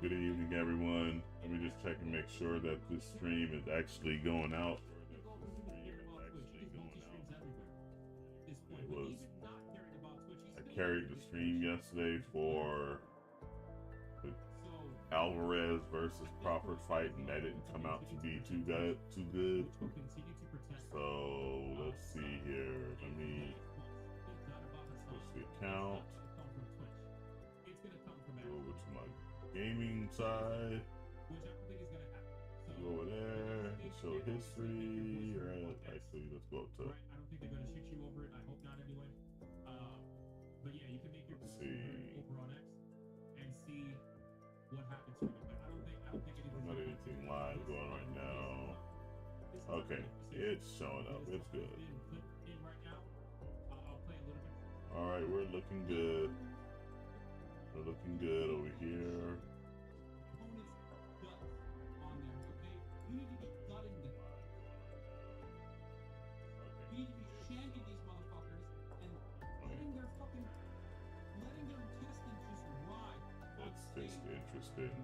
Good evening, everyone. Let me just check and make sure that this stream is actually going out. It was. I carried the stream yesterday for the Alvarez versus Crawford fight, and that didn't come out to be too good. So let's see here. Let me switch the account. Go over to my gaming side. Go over there. Show history. Right. Actually, let's go up to. I don't think they're gonna shoot you over it. I hope not anyway. But yeah, you can make your over on X and see what happens to it. But I don't think anything's not anything live going right now. Okay, it's showing up. It's good. All right, we're looking good. We're looking good over here. You need to be gutting them. You need to be shanking these motherfuckers and letting their intestines just ride. That's just interesting.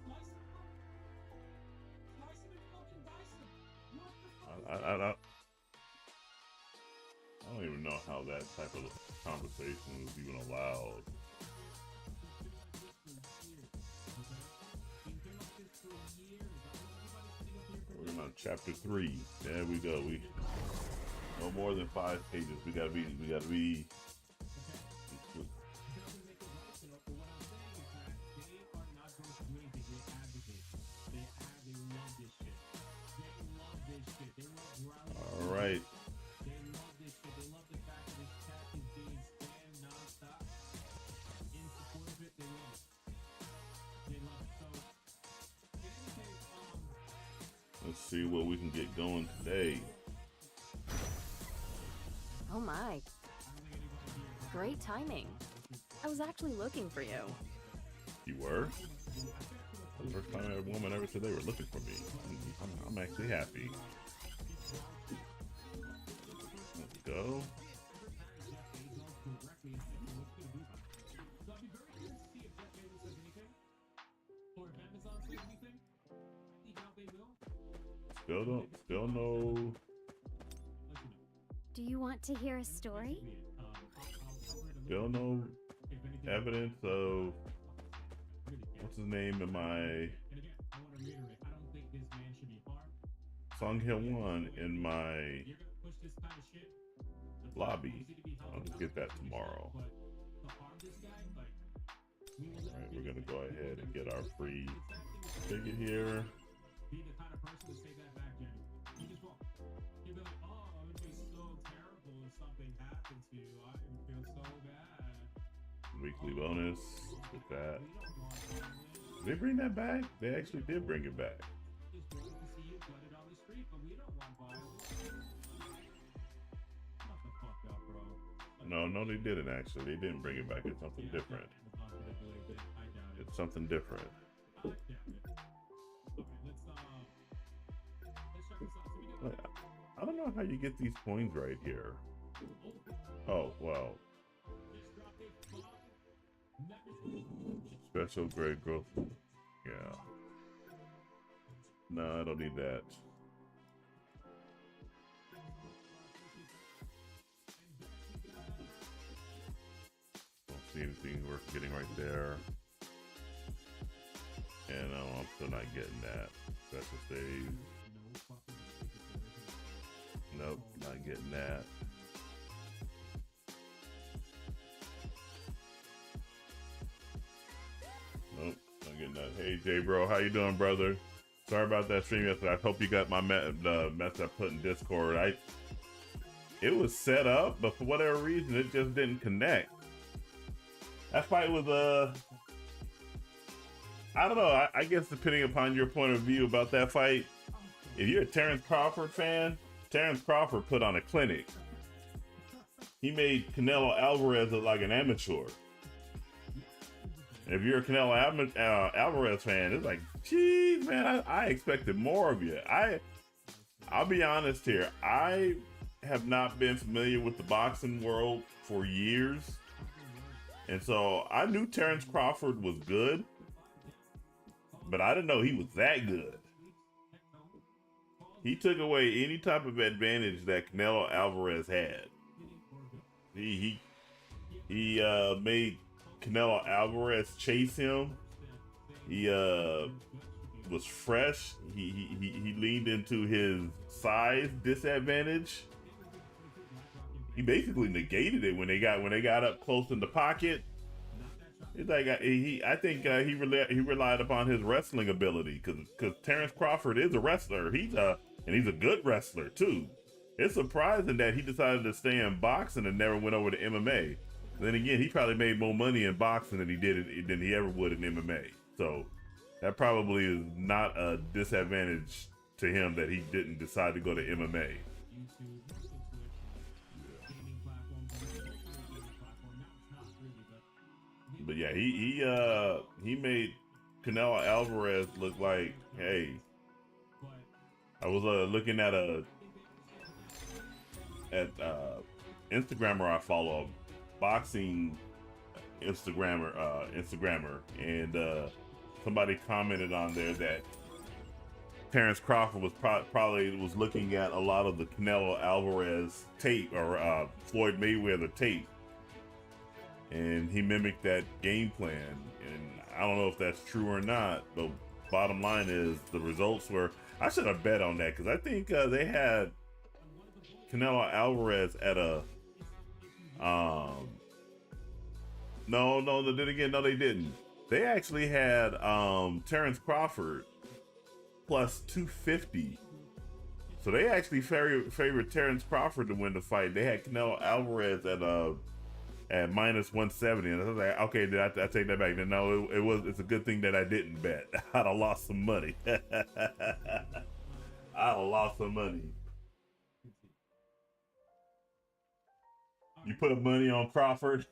Slice them up. Slice them and fucking dice them. What the fuck? I don't even know how that type of conversation is even allowed. We're on chapter 3. There we go. We no more than 5 pages. We gotta be. All right. They love this shit. They love the fact that this chat is being spammed non-stop. In support of it, they love it. They love it. So, in any case, let's see what we can get going today. Oh my. Great timing. I was actually looking for you. You were? The first time a woman ever said they were looking for me. I'm actually happy. Let's go. Still no. Do you want to hear a story? Still no evidence of what's his name in my Song Hill 1 in my lobby. I'll just get that tomorrow. Alright, we're gonna go ahead and get our free ticket here. Be the kind of person to say that back, Jenny. You just won't. You'll be like, oh, it would be so terrible if something happened to you. I would feel so bad. Weekly bonus with that. Did they bring that back? They actually did bring it back. It's good to see you flooded on the street, but we don't want violence. Shut the fuck up, bro. No, they didn't actually. They didn't bring it back. It's something different. It's something different. I don't know how you get these coins right here. Oh, well. Special grade growth. Yeah. No, I don't need that. Don't see anything worth getting right there. And I'm still not getting that. Special save. Nope, not getting that. Nope, not getting that. Hey, J bro, how you doing, brother? Sorry about that stream yesterday. I hope you got my mess I put in Discord. It was set up, but for whatever reason, it just didn't connect. That fight was I don't know. I guess depending upon your point of view about that fight, if you're a Terrence Crawford fan, Terrence Crawford put on a clinic. He made Canelo Alvarez look like an amateur. If you're a Canelo Alvarez fan, it's like, geez, man, I expected more of you. I'll be honest here. I have not been familiar with the boxing world for years. And so I knew Terrence Crawford was good, but I didn't know he was that good. He took away any type of advantage that Canelo Alvarez had. He made Canelo Alvarez chase him. He was fresh. He leaned into his size disadvantage. He basically negated it when they got up close in the pocket. It's like I think he relied upon his wrestling ability because Terrence Crawford is a wrestler. He's a good wrestler too. It's surprising that he decided to stay in boxing and never went over to MMA. Then again, he probably made more money in boxing than he ever would in MMA. So that probably is not a disadvantage to him that he didn't decide to go to MMA. But yeah, he made Canelo Alvarez look like, hey, I was looking at Instagrammer I follow, boxing Instagrammer, and somebody commented on there that Terrence Crawford was probably looking at a lot of the Canelo Alvarez tape or Floyd Mayweather tape, and he mimicked that game plan. And I don't know if that's true or not, but bottom line is the results were, I should have bet on that because I think they had Canelo Alvarez at a no, they didn't. They actually had Terrence Crawford plus 250. So they actually favored Terrence Crawford to win the fight. They had Canelo Alvarez at minus 170, and I was like, okay, I take that back. No, it's a good thing that I didn't bet. I'd have lost some money. You put money on Crawford?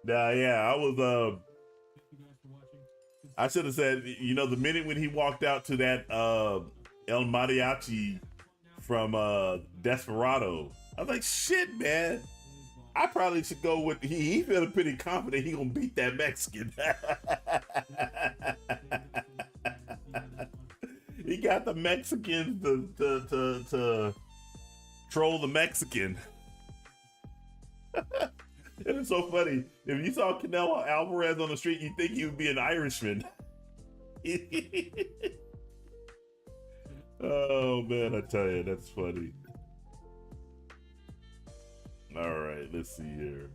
Nah, yeah, I should have said, the minute when he walked out to that El Mariachi from Desperado, I was like, shit, man. I probably should go with, he feeling pretty confident he gonna beat that Mexican. He got the Mexicans to troll the Mexican. It is so funny. If you saw Canelo Alvarez on the street, you'd think he would be an Irishman. Oh man, I tell you, that's funny. All right, let's see here.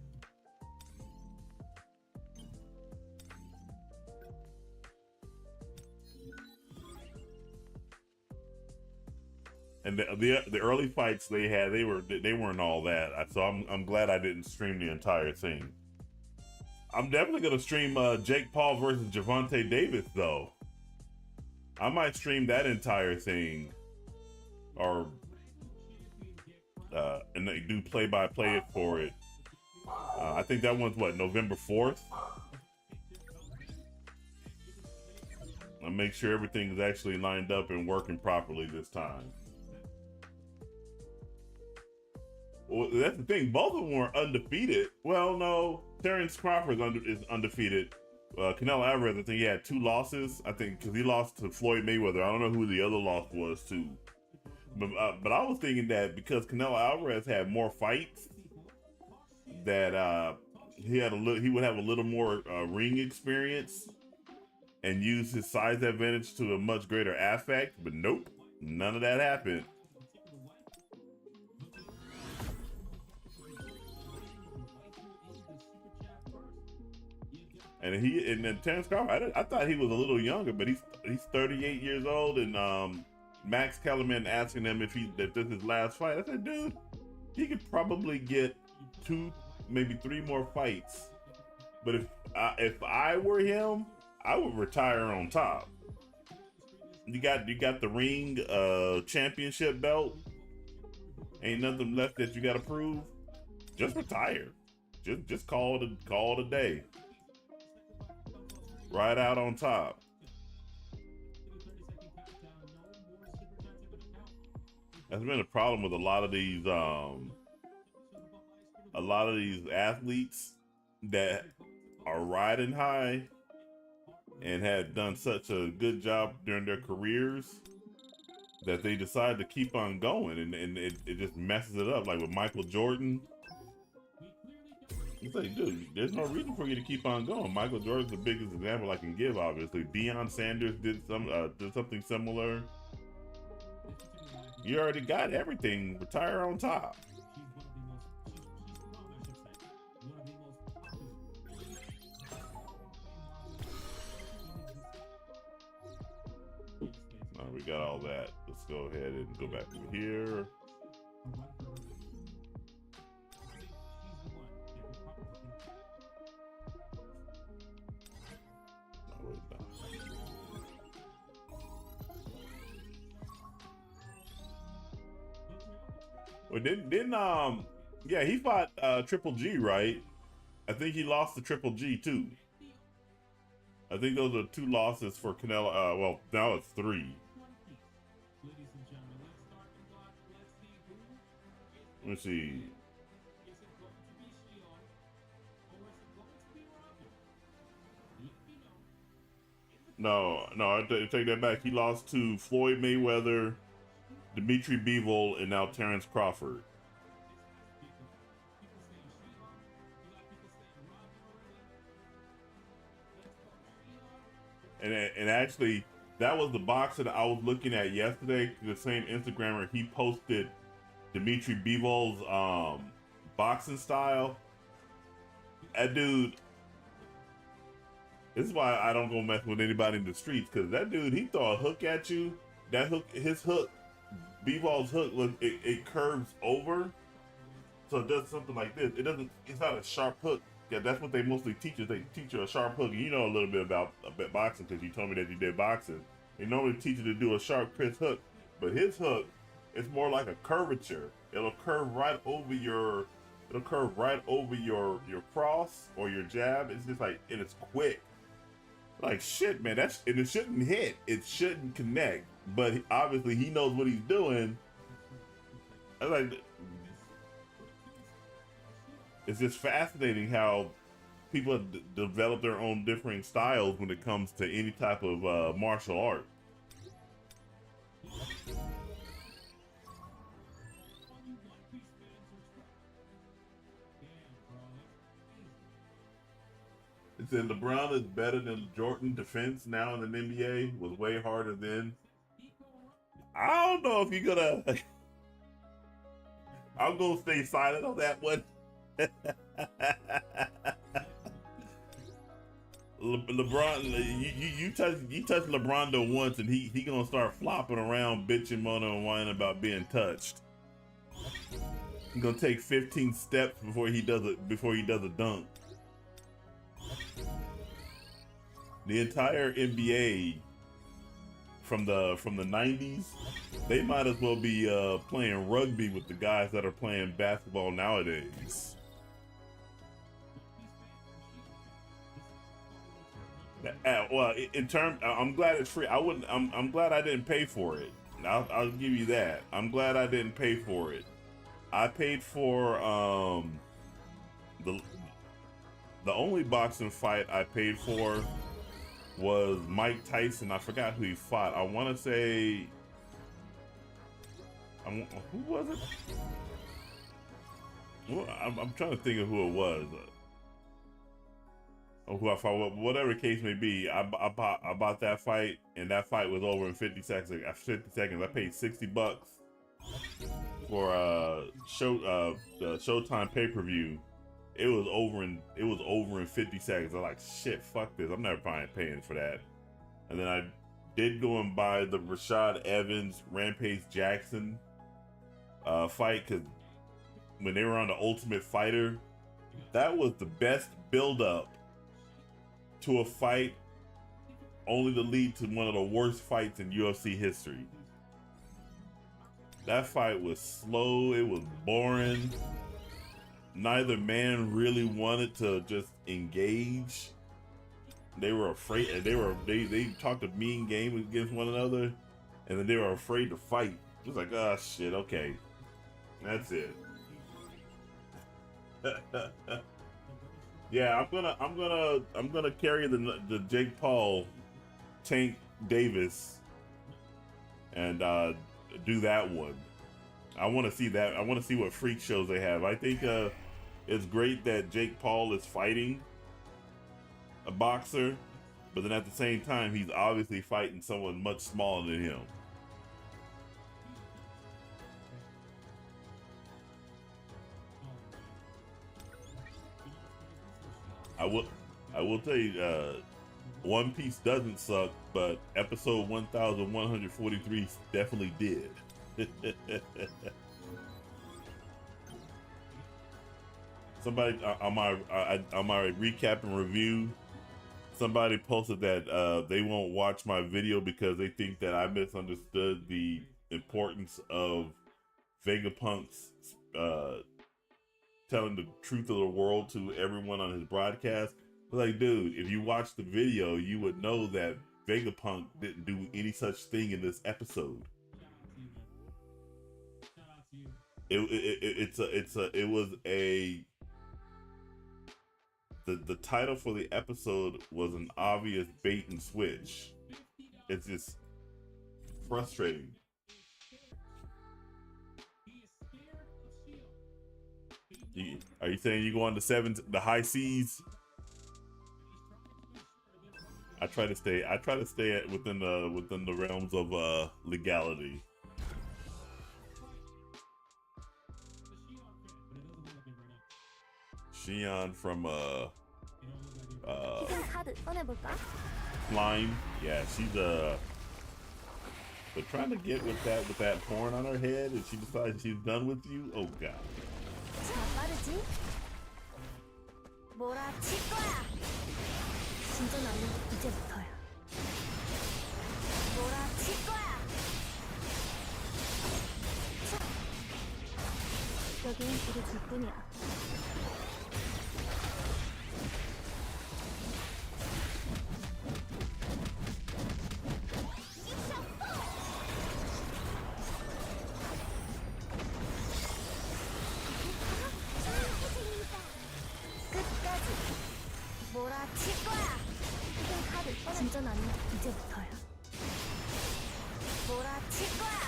And the early fights they had, they weren't all that. So I'm glad I didn't stream the entire thing. I'm definitely gonna stream Jake Paul versus Gervonta Davis though. I might stream that entire thing, or and they do play-by-play for it. I think that one's November 4th. I'll make sure everything is actually lined up and working properly this time. Well, that's the thing. Both of them were undefeated. Well, no, Terrence Crawford is undefeated. Canelo Alvarez, I think he had 2 losses. I think because he lost to Floyd Mayweather. I don't know who the other loss was to. But I was thinking that because Canelo Alvarez had more fights, that he would have a little more ring experience and use his size advantage to a much greater affect. But nope, none of that happened. And then Terrence Crawford, I thought he was a little younger, but he's 38 years old, and Max Kellerman asking him if this is his last fight. I said, dude, he could probably get 2, maybe 3 more fights. But if I were him, I would retire on top. You got the ring championship belt. Ain't nothing left that you got to prove. Just retire. Just call it a day. Right out on top. That's been a problem with a lot of these a lot of these athletes that are riding high and have done such a good job during their careers that they decide to keep on going, and it just messes it up. Like with Michael Jordan, it's like, dude, there's no reason for you to keep on going. Michael Jordan's the biggest example I can give, obviously. Deion Sanders did something similar. You already got everything. Retire on top. All right, we got all that. Let's go ahead and go back over here. Well, yeah, he fought Triple G, right? I think he lost to Triple G too. I think those are 2 losses for Canelo. Well, now it's 3. Let's see. No, I take that back. He lost to Floyd Mayweather, Dimitri Bivol, and now Terrence Crawford. And actually, that was the boxer that I was looking at yesterday. The same Instagrammer, he posted Dimitri Bivol's boxing style. That dude, this is why I don't go mess with anybody in the streets, because that dude, he throw a hook at you. That hook, his hook, Bivol's hook, look, it curves over, so it does something like this. It's not a sharp hook. Yeah, that's what they mostly teach us. They teach you a sharp hook. You know a little bit about boxing because you told me that you did boxing. They normally teach you to do a sharp, crisp hook, but his hook, it's more like a curvature. It'll curve right over your cross or your jab. It's just like, and it's quick. Like shit, man. And it shouldn't hit. It shouldn't connect. But obviously he knows what he's doing. I like. It's just fascinating how people have developed their own differing styles when it comes to any type of martial art. It said LeBron is better than Jordan. Defense now in the NBA was way harder then. I don't know if you're gonna. I'm gonna stay silent on that one. LeBron, you touch LeBron once, and he gonna start flopping around, bitching, moaning, and whining about being touched. He's gonna take 15 steps before he does a dunk. The entire NBA from the 90s, they might as well be playing rugby with the guys that are playing basketball nowadays. Well, in terms, I'm glad it's free. I'm glad I didn't pay for it. I'll give you that. I'm glad I didn't pay for it. I paid for the only boxing fight I paid for was Mike Tyson. I forgot who he fought. I want to say, who was it? Well, I'm trying to think of who it was. Or who I fought, whatever the case may be. I bought that fight, and that fight was over in 50 seconds. After 50 seconds, I paid $60 for the Showtime pay-per-view. It was over in 50 seconds. I'm like, shit, fuck this. I'm never paying for that. And then I did go and buy the Rashad Evans Rampage Jackson fight, because when they were on the Ultimate Fighter, that was the best build-up to a fight, only to lead to one of the worst fights in UFC history. That fight was slow. It was boring. Neither man really wanted to just engage. They were afraid. They talked a mean game against one another, and then they were afraid to fight. It was like, oh shit, okay, that's it. Yeah, I'm gonna carry the Jake Paul Tank Davis and do that one. I want to see that. I want to see what freak shows they have. I think it's great that Jake Paul is fighting a boxer, but then at the same time, he's obviously fighting someone much smaller than him. I will tell you, One Piece doesn't suck, but episode 1143 definitely did. Somebody on my recap and review, somebody posted that they won't watch my video because they think that I misunderstood the importance of Vegapunk's telling the truth of the world to everyone on his broadcast. Like, dude, if you watch the video, you would know that Vegapunk didn't do any such thing in this episode. The title for the episode was an obvious bait and switch. It's just frustrating. Are you saying you go on the high seas? I try to stay within the realms of legality. Shion from Slime. Yeah, she's but trying to get with that porn on her head, and she decides she's done with you. Oh god. 진짜 나는 이제부터야. 몰아칠 거야.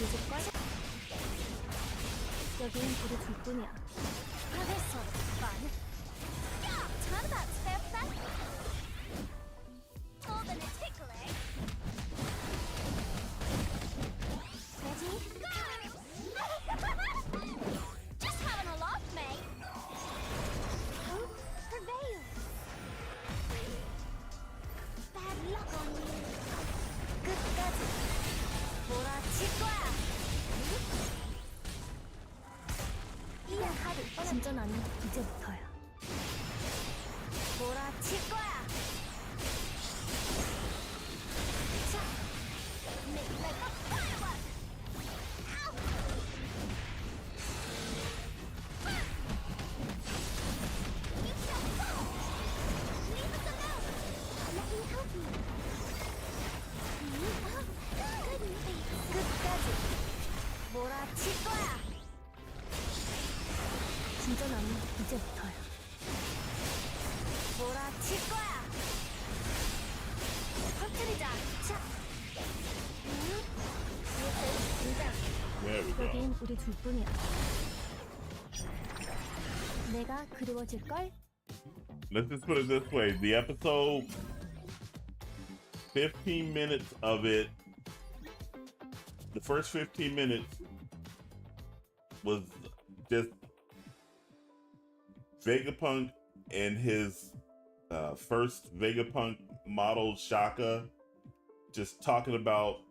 이제까지 여긴 우리 둘뿐이야. 하겠어, 만. 야, 잘한다, 스텝다. Holding it tickly. Ready? Go! Just having a laugh, mate. Hope prevails. Bad luck on you. 끝까지 몰아칠 거야. 이 카드 진짜 나는 이제부터야. 몰아칠 거야. 자, make like a firework. Ow! You shall fall. Leave us alone. Let me help you. 끝까지 몰아칠 거야. 진짜 나는 이제부터야. 몰아칠 거야. 터뜨리자. 자. There we go. 여긴 우리 둘뿐이야. 내가 그리워질 걸. Let's just put it this way. The episode, 15 minutes of it, the first 15 minutes was just Vegapunk and his first Vegapunk model, Shaka, just talking about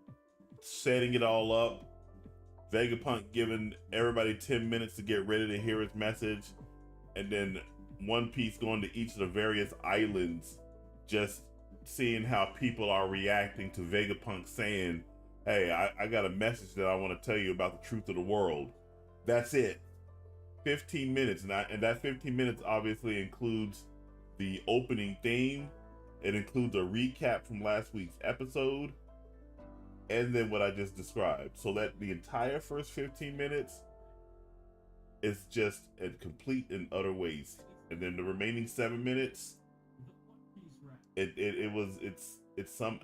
setting it all up. Vegapunk giving everybody 10 minutes to get ready to hear his message. And then One Piece going to each of the various islands, just seeing how people are reacting to Vegapunk saying, hey, I got a message that I want to tell you about the truth of the world. That's it. 15 minutes. And that 15 minutes obviously includes the opening theme. It includes a recap from last week's episode. And then what I just described. So that the entire first 15 minutes it's just a complete and utter waste. And then the remaining 7 minutes, it's some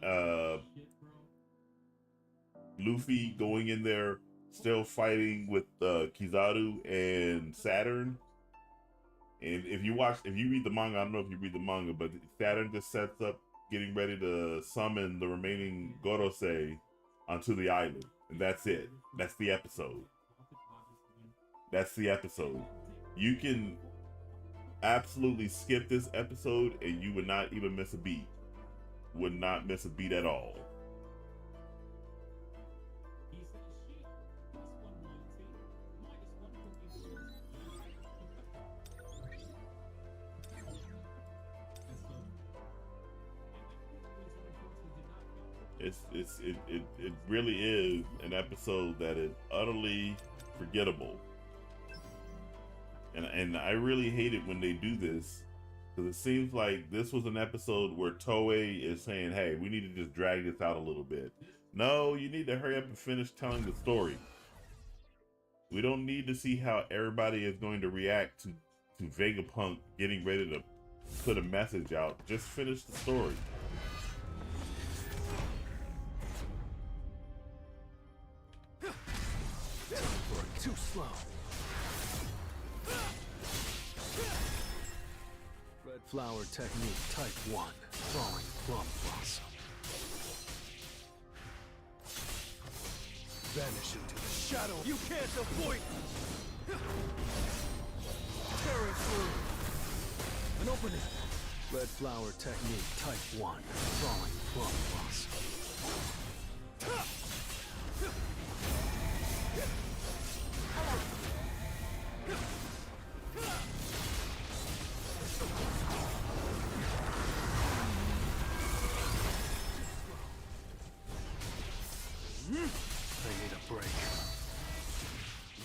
Luffy going in there still fighting with Kizaru and Saturn. And if you read the manga, I don't know if you read the manga, but Saturn just sets up getting ready to summon the remaining Gorosei onto the island. And that's it. That's the episode. That's the episode. You can absolutely skip this episode and you would not even miss a beat. Would not miss a beat at all. It really is an episode that is utterly forgettable. And I really hate it when they do this, because it seems like this was an episode where Toei is saying, hey, we need to just drag this out a little bit. No, you need to hurry up and finish telling the story. We don't need to see how everybody is going to react to Vegapunk getting ready to put a message out. Just finish the story. Too slow. Red flower technique type 1. Falling plum blossom. Vanish into the shadow. You can't avoid. Tearing through. An opening. Red flower technique type 1. Falling plum blossom. I need a break.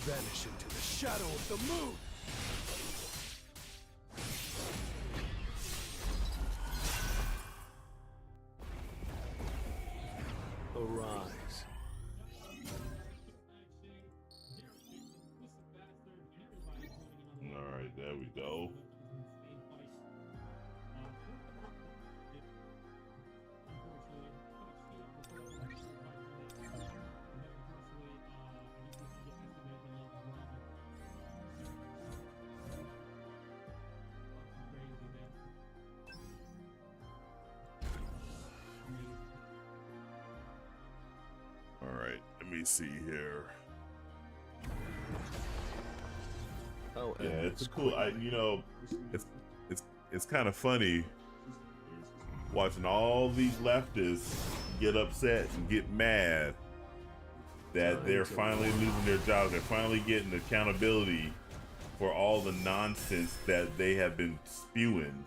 Vanish into the shadow of the moon. Arise. All right, there we go. All right, let me see here. Oh, yeah, it's cool. It's kind of funny watching all these leftists get upset and get mad that they're finally losing their jobs. They're finally getting accountability for all the nonsense that they have been spewing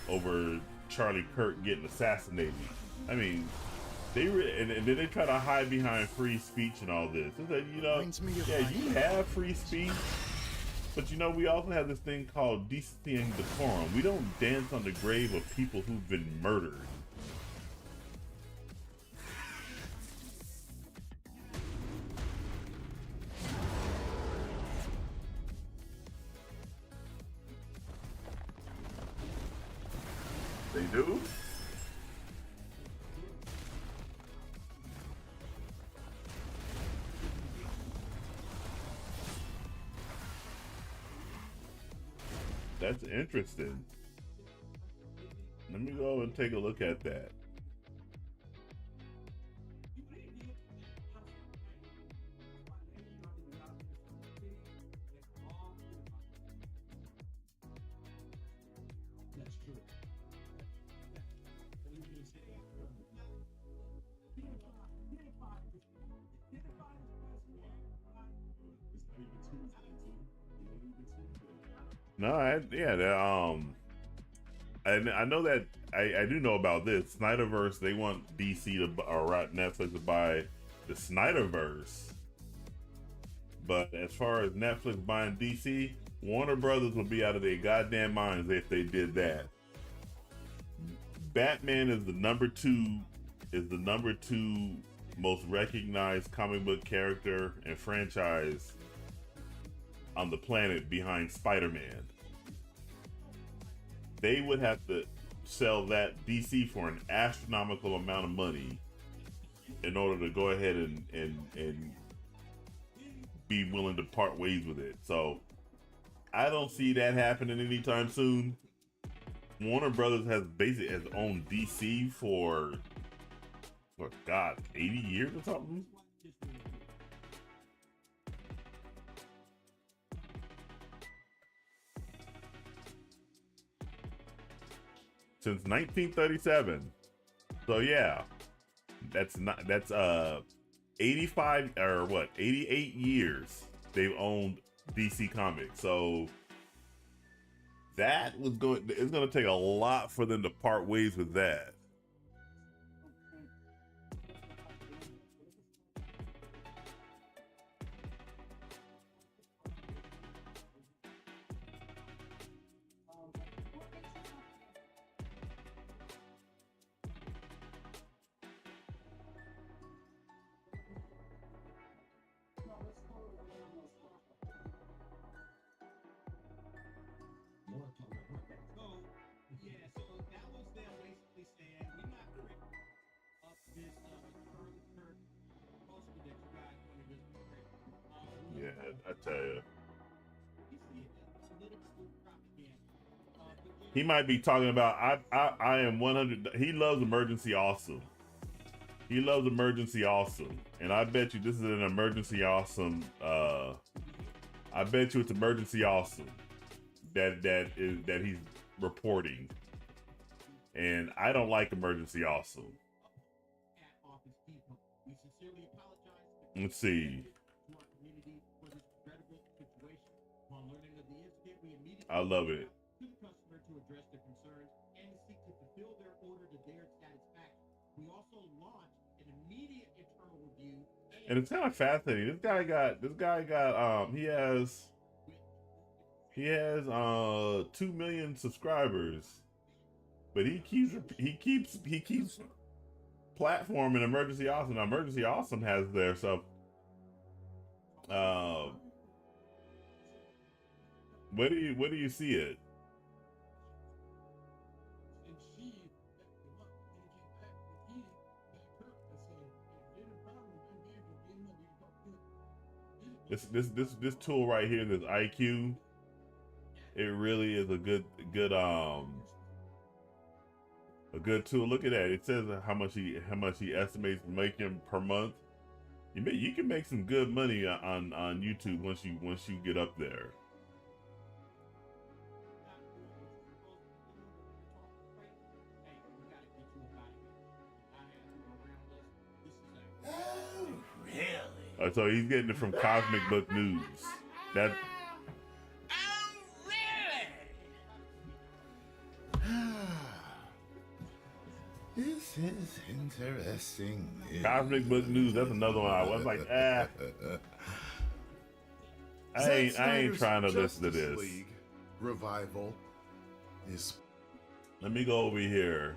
over Charlie Kirk getting assassinated. I mean, and then they try to hide behind free speech and all this. It's like, yeah, you have free speech, but we also have this thing called decency and decorum. We don't dance on the grave of people who've been murdered. They do? That's interesting. Let me go and take a look at that. No, I know that I do know about this Snyderverse. They want DC to or Netflix to buy the Snyderverse, but as far as Netflix buying DC, Warner Brothers would be out of their goddamn minds if they did that. Batman is the number two most recognized comic book character and franchise on the planet behind Spider-Man. They would have to sell that DC for an astronomical amount of money in order to go ahead and be willing to part ways with it. So I don't see that happening anytime soon. Warner Brothers has owned DC for what, God, 80 years or something? Since 1937. So yeah, that's 85 or what, 88 years they've owned DC Comics. So it's going to take a lot for them to part ways with that. I tell you, he might be talking about I am 100. He loves Emergency Awesome. He loves Emergency Awesome, and I bet you this is an Emergency Awesome. I bet you it's Emergency Awesome that he's reporting, and I don't like Emergency Awesome. Let's see. I love it. And it's kind of fascinating. This guy got he has 2 million subscribers, but he keeps platforming Emergency Awesome. Now, Emergency Awesome has their stuff. Where do you see it? This tool right here, this IQ, it really is a good tool. Look at that. It says how much he estimates making per month. You can make some good money on YouTube once you get up there. So he's getting it from Cosmic Book News. That. This is interesting. Cosmic Book News. That's another one. I was like, I ain't trying to listen to this. League revival is. Let me go over here.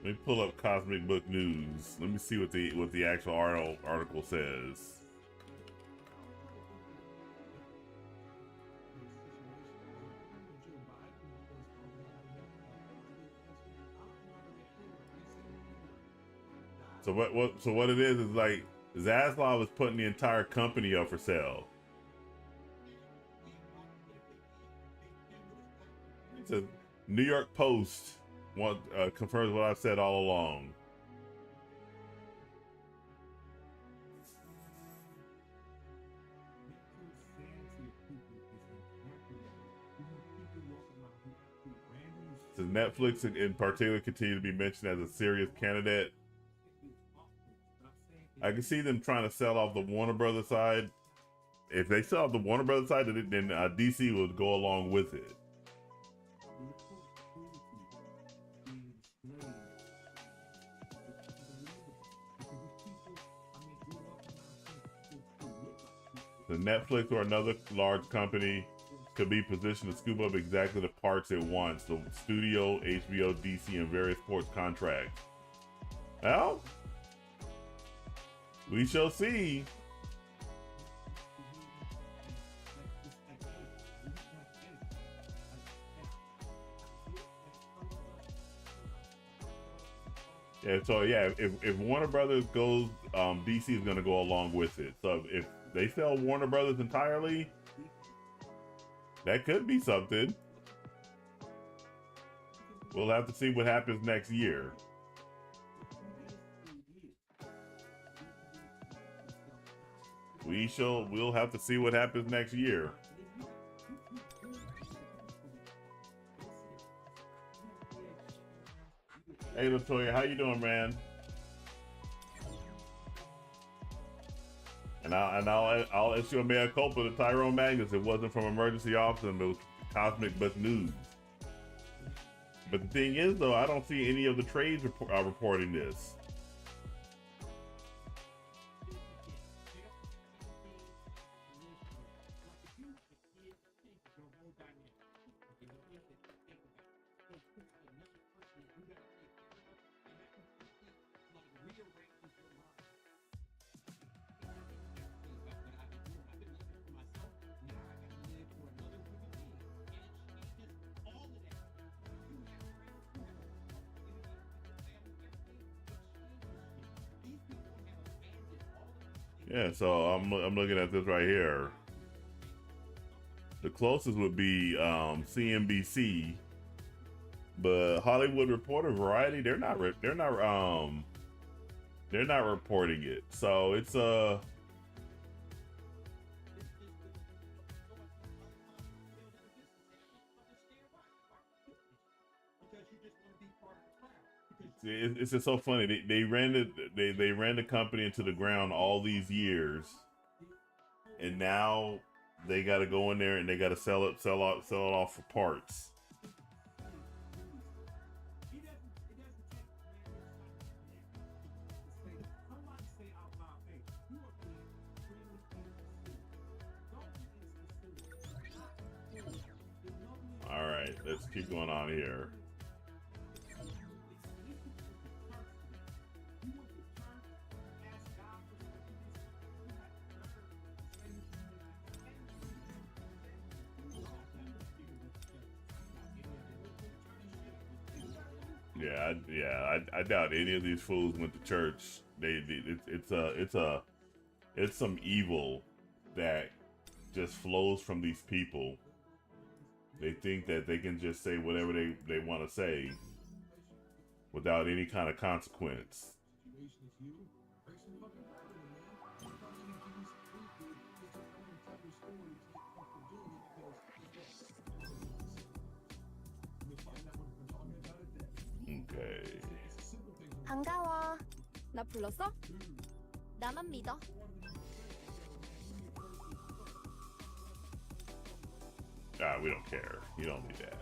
Let me pull up Cosmic Book News. Let me see what the actual article says. So what it is like Zaslav is putting the entire company up for sale. It says New York Post confirms what I've said all along. So Netflix in particular continue to be mentioned as a serious candidate. I can see them trying to sell off the Warner Brothers side. If they sell off the Warner Brothers side, then DC would go along with it. The Netflix or another large company could be positioned to scoop up exactly the parts it wants. The studio, HBO, DC, and various sports contracts. Well, we shall see. And so yeah, if Warner Brothers goes, DC is gonna go along with it. So if they sell Warner Brothers entirely, that could be something. We'll have to see what happens next year. We'll have to see what happens next year. Hey Latoya, how you doing, man? And I'll issue a mea culpa to Tyrone Magnus. It wasn't from emergency office, and it was Cosmic But News. But the thing is, though, I don't see any of the trades reporting this. Yeah, so I'm looking at this right here. The closest would be CNBC, but Hollywood Reporter, Variety, they're not reporting it. So it's it's just so funny. They ran the company into the ground all these years, and now they got to go in there and they got to sell it off for parts. All right, let's keep going on here. I doubt any of these fools went to church. It's some evil that just flows from these people. They think that they can just say whatever they want to say without any kind of consequence. Okay. 반가워. 나 불렀어? 나만 믿어. We don't care. You don't need that.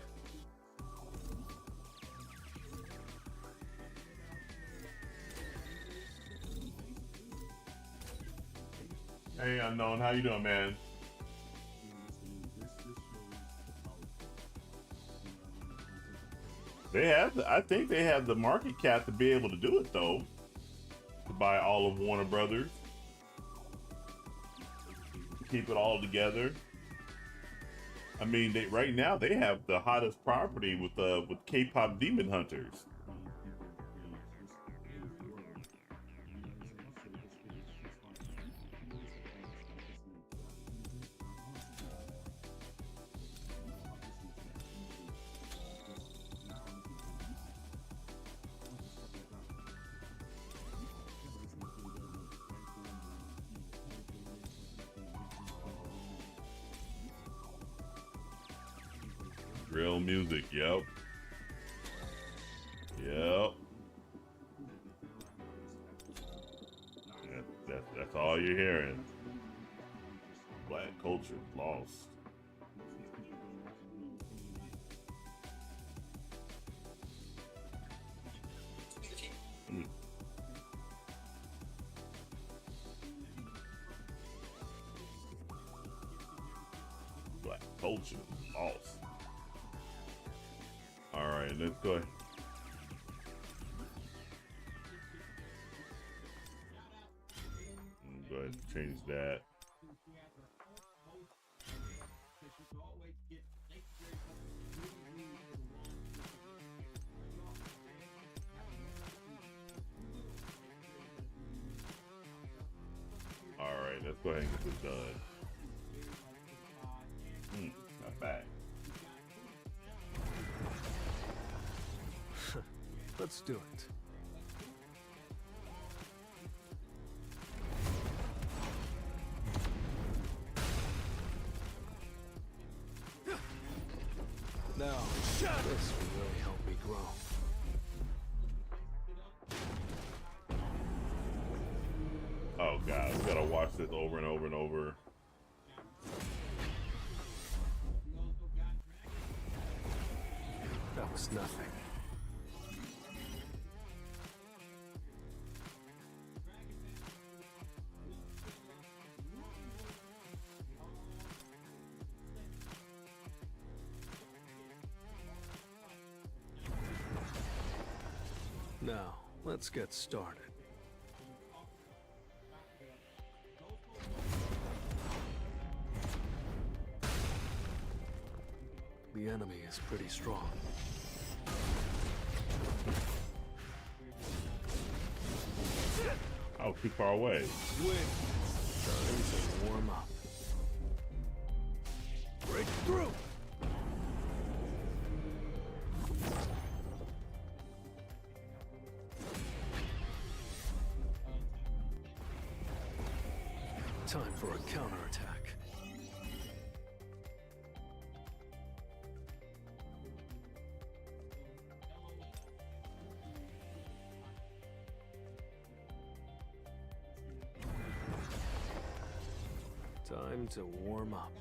Hey, Unknown, how you doing, man? I think they have the market cap to be able to do it, though. To buy all of Warner Brothers. Keep it all together. I mean, right now they have the hottest property with K-pop Demon Hunters. Real music, yep. That's all you're hearing. Black culture lost. Black culture lost. All right, let's go. Go ahead and change that. Let's go ahead and get this done. Not bad. Let's do it. Now, this will really help me grow. Oh god, we gotta watch this over and over and over. That was nothing. Now, let's get started. The enemy is pretty strong. Oh, too far away. Win. Time to warm up. Break through. Time for a counterattack. Time to warm up.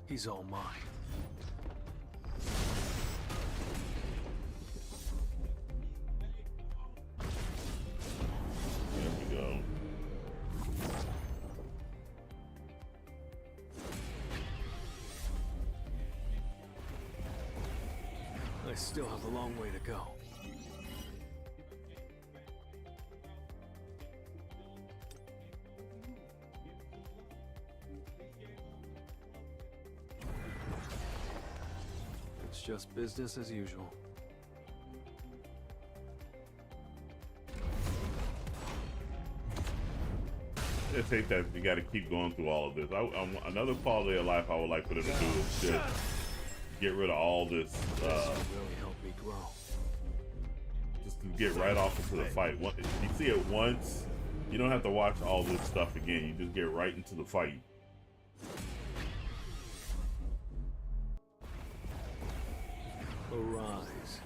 He's all mine. There we go. I still have a long way to go. It's just business as usual. I just hate that you got to keep going through all of this. Another quality of life I would like for them to do is just get rid of all this. This will really help me grow. Just to get right off into the fight. If you see it once, you don't have to watch all this stuff again. You just get right into the fight. Arise.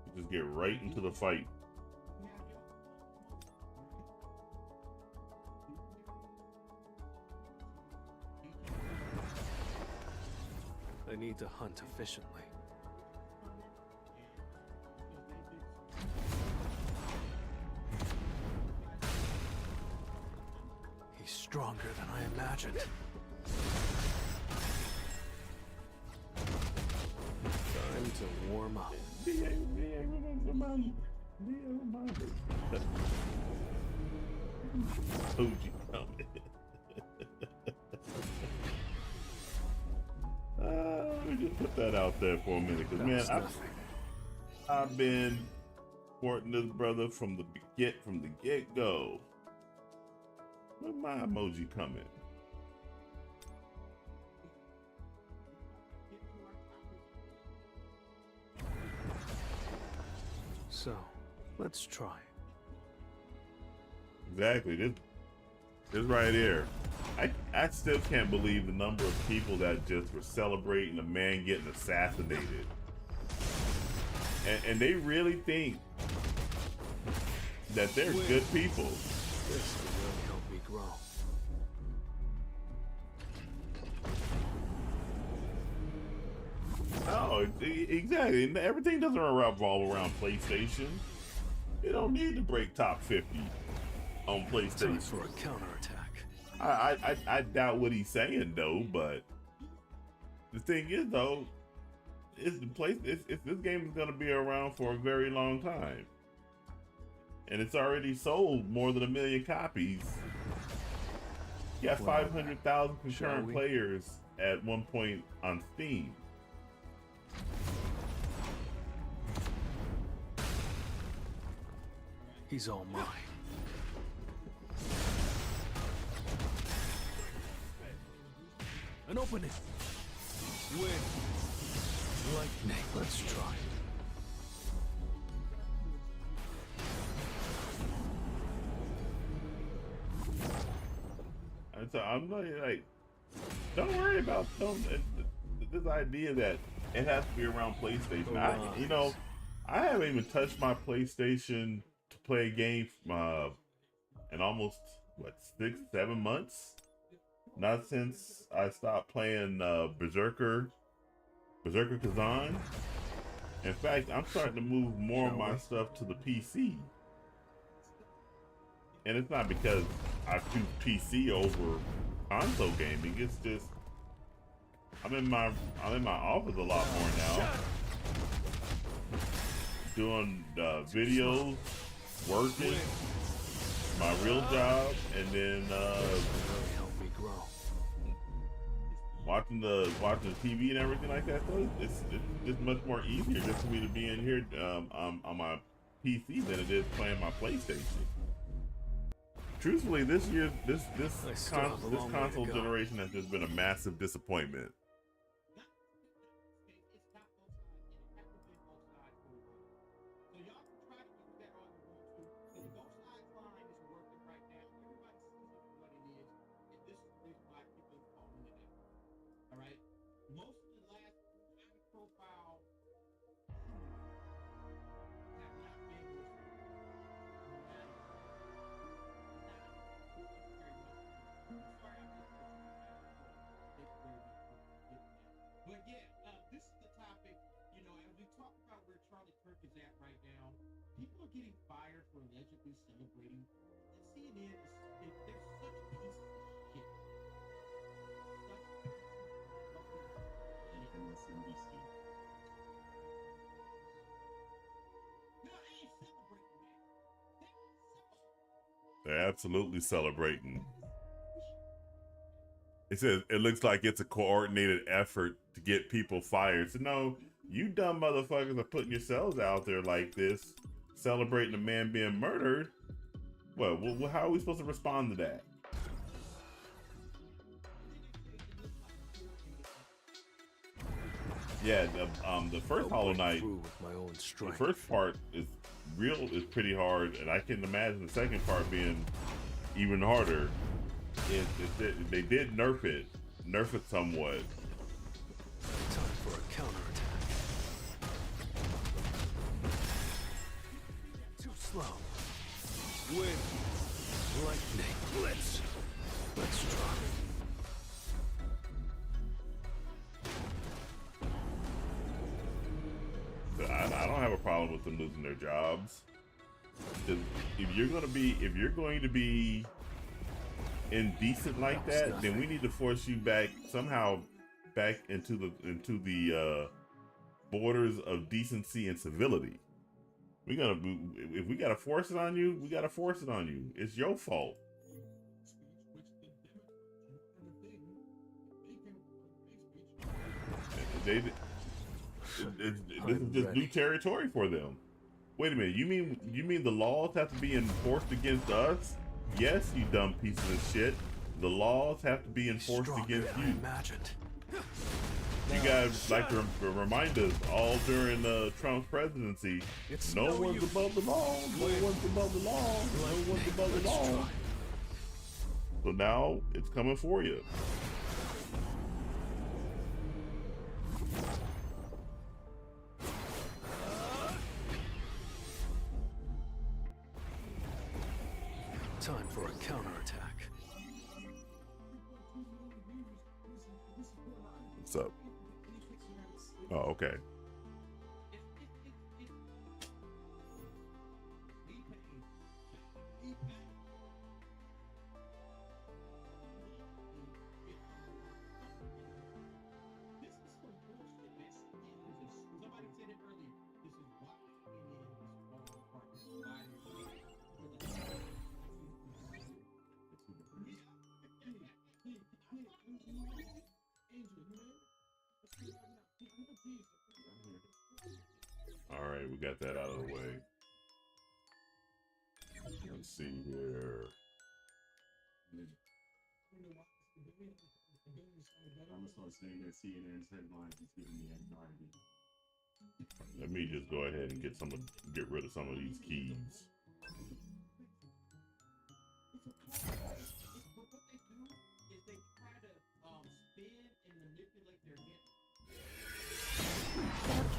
You just get right into the fight. I need to hunt efficiently. He's stronger than I imagined. Time to warm up. Who'd you come in? Let me just put that out there for a minute, because man, I've been supporting this brother from the get go. Where's my emoji coming? So, let's try. Exactly. This right here. I still can't believe the number of people that just were celebrating a man getting assassinated. And they really think that they're good people. This will really help me grow. Oh, exactly. And everything doesn't revolve around PlayStation. You don't need to break top 50 on Time PlayStation. for a counterattack. I doubt what he's saying though, but the thing is though, this game is gonna be around for a very long time, and it's already sold more than 1 million copies. He got Well, 500,000 shall concurrent we? players at one point on Steam. He's all mine. An opening. Wind. Lightning. Let's try. And so I'm like, don't worry about this idea that it has to be around PlayStation. You know, I haven't even touched my PlayStation to play a game in almost what 6-7 months. Not since I stopped playing Berserker Kazan. In fact, I'm starting to move more of my stuff to the PC. And it's not because I choose PC over console gaming. It's just I'm in my office a lot more now, doing videos, working, my real job, and then Help me grow. watching the TV and everything like that. So it's just much more easier just for me to be in here on my PC than it is playing my PlayStation. Truthfully, this year, this console generation has just been a massive disappointment. But yeah, this is the topic. You know, as we talk about where Charlie Kirk is at right now, people are getting fired for allegedly celebrating. And CNN is they're such pieces of shit. MSNBC. No, they ain't celebrating, man. They're absolutely celebrating. It says it looks like it's a coordinated effort to get people fired. So no, you dumb motherfuckers are putting yourselves out there like this, celebrating a man being murdered. Well, how are we supposed to respond to that? Yeah, the first Hollow Knight, the first part is pretty hard, and I can imagine the second part being even harder. They did nerf it somewhat. Time for a counterattack. Too slow. Wind. Lightning. Let's try. I don't have a problem with them losing their jobs. If you're going to be indecent like that, then we need to force you back somehow into the borders of decency and civility. If we gotta force it on you, we gotta force it on you. It's your fault. This is just new territory for them. Wait a minute, you mean the laws have to be enforced against us? Yes, you dumb pieces of shit. The laws have to be enforced against you. You guys like to remind us all during Trump's presidency, no one's above the law, no one's above the law, no one's above the law. So now it's coming for you. Time for a counterattack. What's up? Oh, okay. All right, we got that out of the way. Let's see here. I'm gonna start saying that CNN's headlines is giving me anxiety. Let me just go ahead and get rid of some of these keys. What they do is they try to spin and manipulate their hit. 그렇게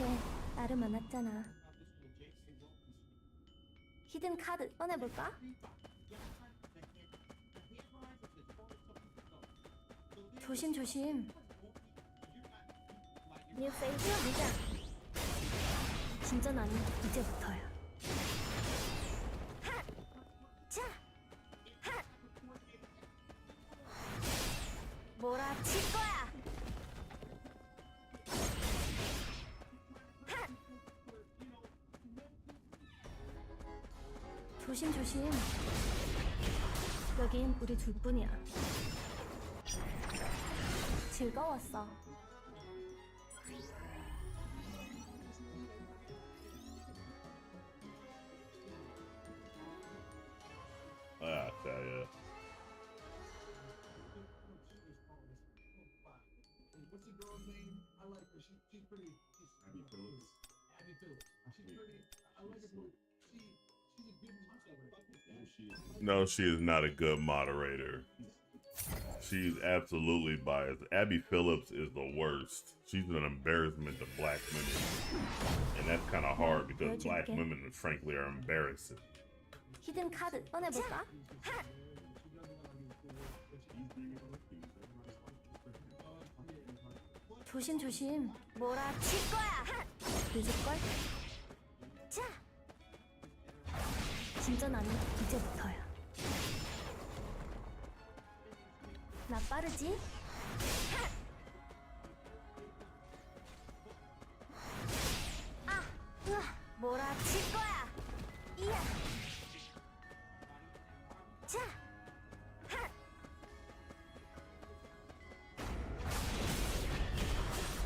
나를 만났잖아. About this little Jason Wilkins. 히든 카드 꺼내볼까? 조심 조심. 뉴 페이스 리자. 진짜 나는 이제부터야. 하! 자! 하! 몰아칠 거야. 하! 조심 조심. 여긴 우리 둘뿐이야. 즐거웠어. I tell ya. What's the girl's name? I like her. She's pretty. Abby Phillips. Abby Phillips. She's pretty. I like her. She's a good moderator. No, she is not a good moderator. She's absolutely biased. Abby Phillips is the worst. She's an embarrassment to black women. And that's kind of hard because black women, frankly, are embarrassing. 히든 카드 꺼내볼까? 하! 조심 조심. 몰아칠 거야. 하! 늦을걸? 자! 진짜 나는 이제부터야. 나 빠르지? 하! 아! 으아! 몰아칠 거야. 이야! 자! 하!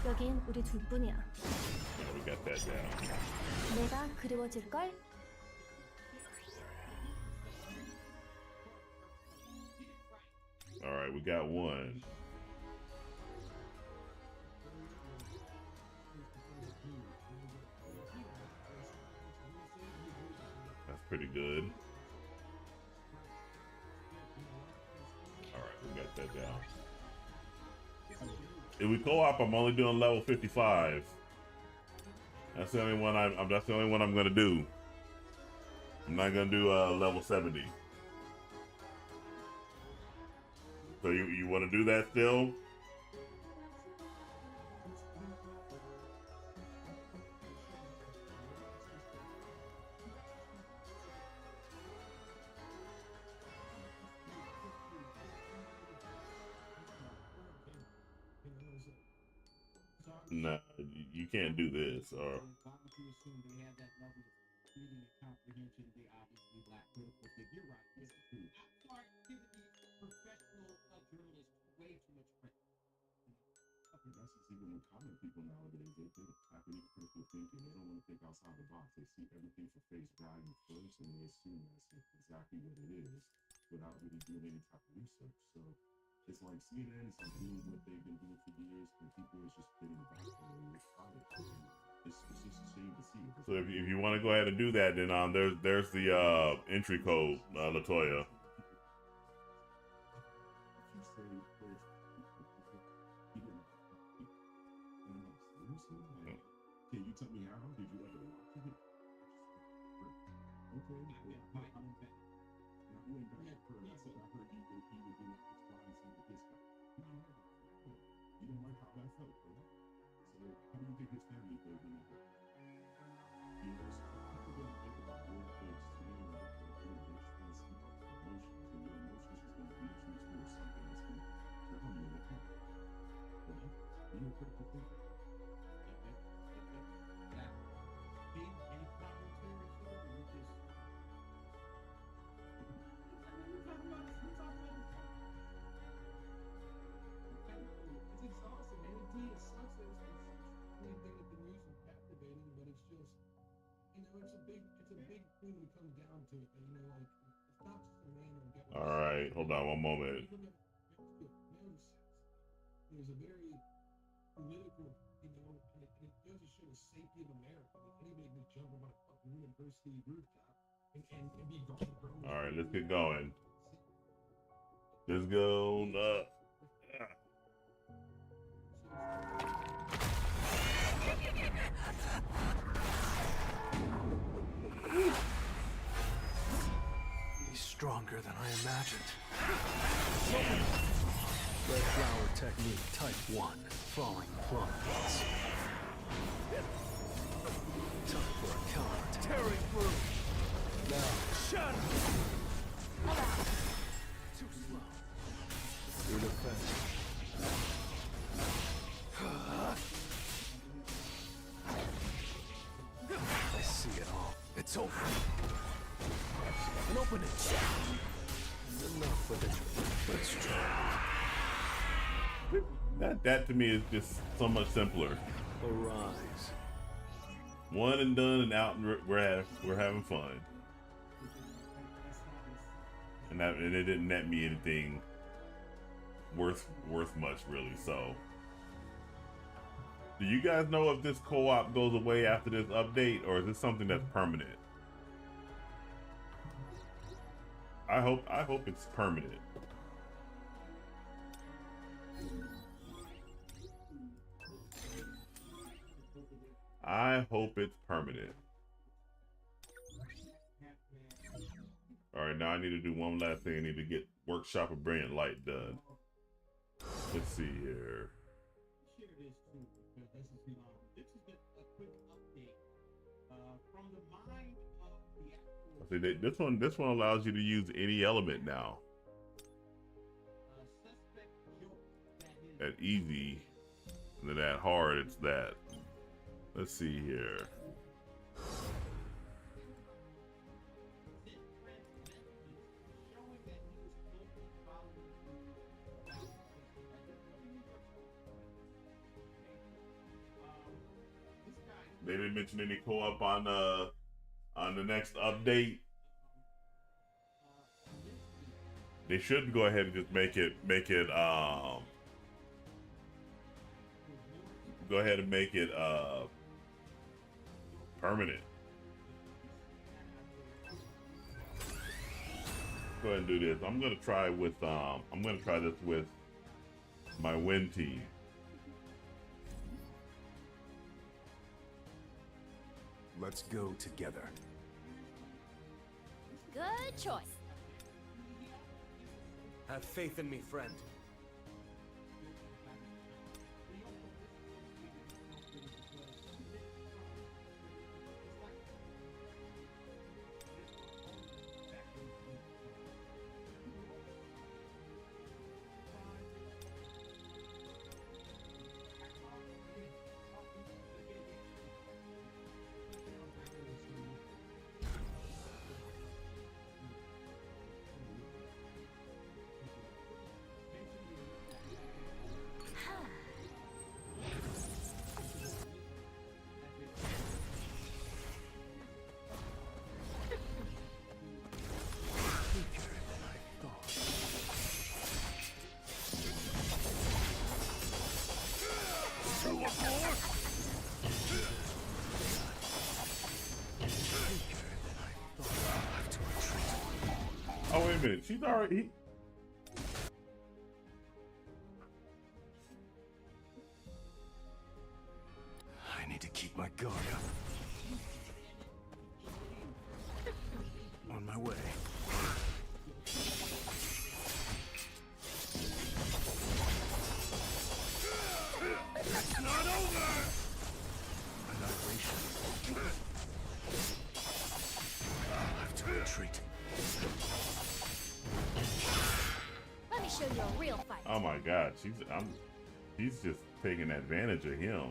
여긴 우리 둘뿐이야. Yeah, we got that down. 내가 그리워질걸? All right, we got one. That's pretty good. All right, we got that down. If we co-op, I'm only doing level 55. That's the only one that's the only one I'm gonna do. I'm not gonna do level 70. So you want to do that still? Nah, you can't do this. Or Why would you assume they had that level of reading and comprehension? They obviously lack critical thinking. You're right. Yes, I'm sorry, giving these professional journalists way too much credit. I think that's just even with common people nowadays. They lack any critical thinking. They don't want to think outside the box. They see everything for face value first, and they assume that's exactly what it is without really doing any type of research. So it's like CNN is doing what they've been doing for years, and people is just fitting back and it's just a shame to see it. so if you want to go ahead and do that, then there's the entry code, Latoya. If you say first, seriously? Can you tell me how? Did you ever watch it? Okay. I'm in fact. Now, you ain't got that curve. I said I heard you were doing X, Y, and Z with this guy. You don't like how that felt, right? So how do you think his family felt when that happened? You know, so people don't think about real things today and what they're doing. They just want to speak off their emotions, and your emotions is going to lead you towards something that's going to drown you in the pit. Right? Be a critical thinker. Being any commentary here, or you just it's exhausting, man. It sucks that it's been such a thing when it comes down to it, you know, like it's not just a man or guy. All right, hold on one moment. There's a very political, you know, and it does show the safety of America. Like anybody can jump on a fucking university rooftop and be gone. All right, let's get going. Let's go. He's stronger than I imagined. Red flower technique, type 1, falling plums. Time for a counter. Tearing through. Now, shut up. Too slow. Through the fence. I see it all. It's over. An opening. Enough with it. Let's try. That to me is just so much simpler. Arise. One and done and out, and we're having fun. And it didn't net me anything worth much really. So, do you guys know if this co-op goes away after this update, or is this something that's permanent? I hope it's permanent. I hope it's permanent. All right, now I need to do one last thing. I need to get Workshop of Brilliant Light done. Let's see here. Share this too, because this is just a quick update from the mind of the actual. See, this one allows you to use any element now. Suspect joked At easy, and then at hard, it's that. Let's see here. They didn't mention any co-op on the next update. They should go ahead and just make it go ahead and make it permanent. Go ahead and do this. I'm gonna try this with my win team. Let's go together. Good choice. Have faith in me, friend. Oh, wait a minute. She's already... I need to keep my guard up. On my way. It's not over! Annihilation. I'll have to retreat. Let me show you a real fight. Oh my God, she's just taking advantage of him.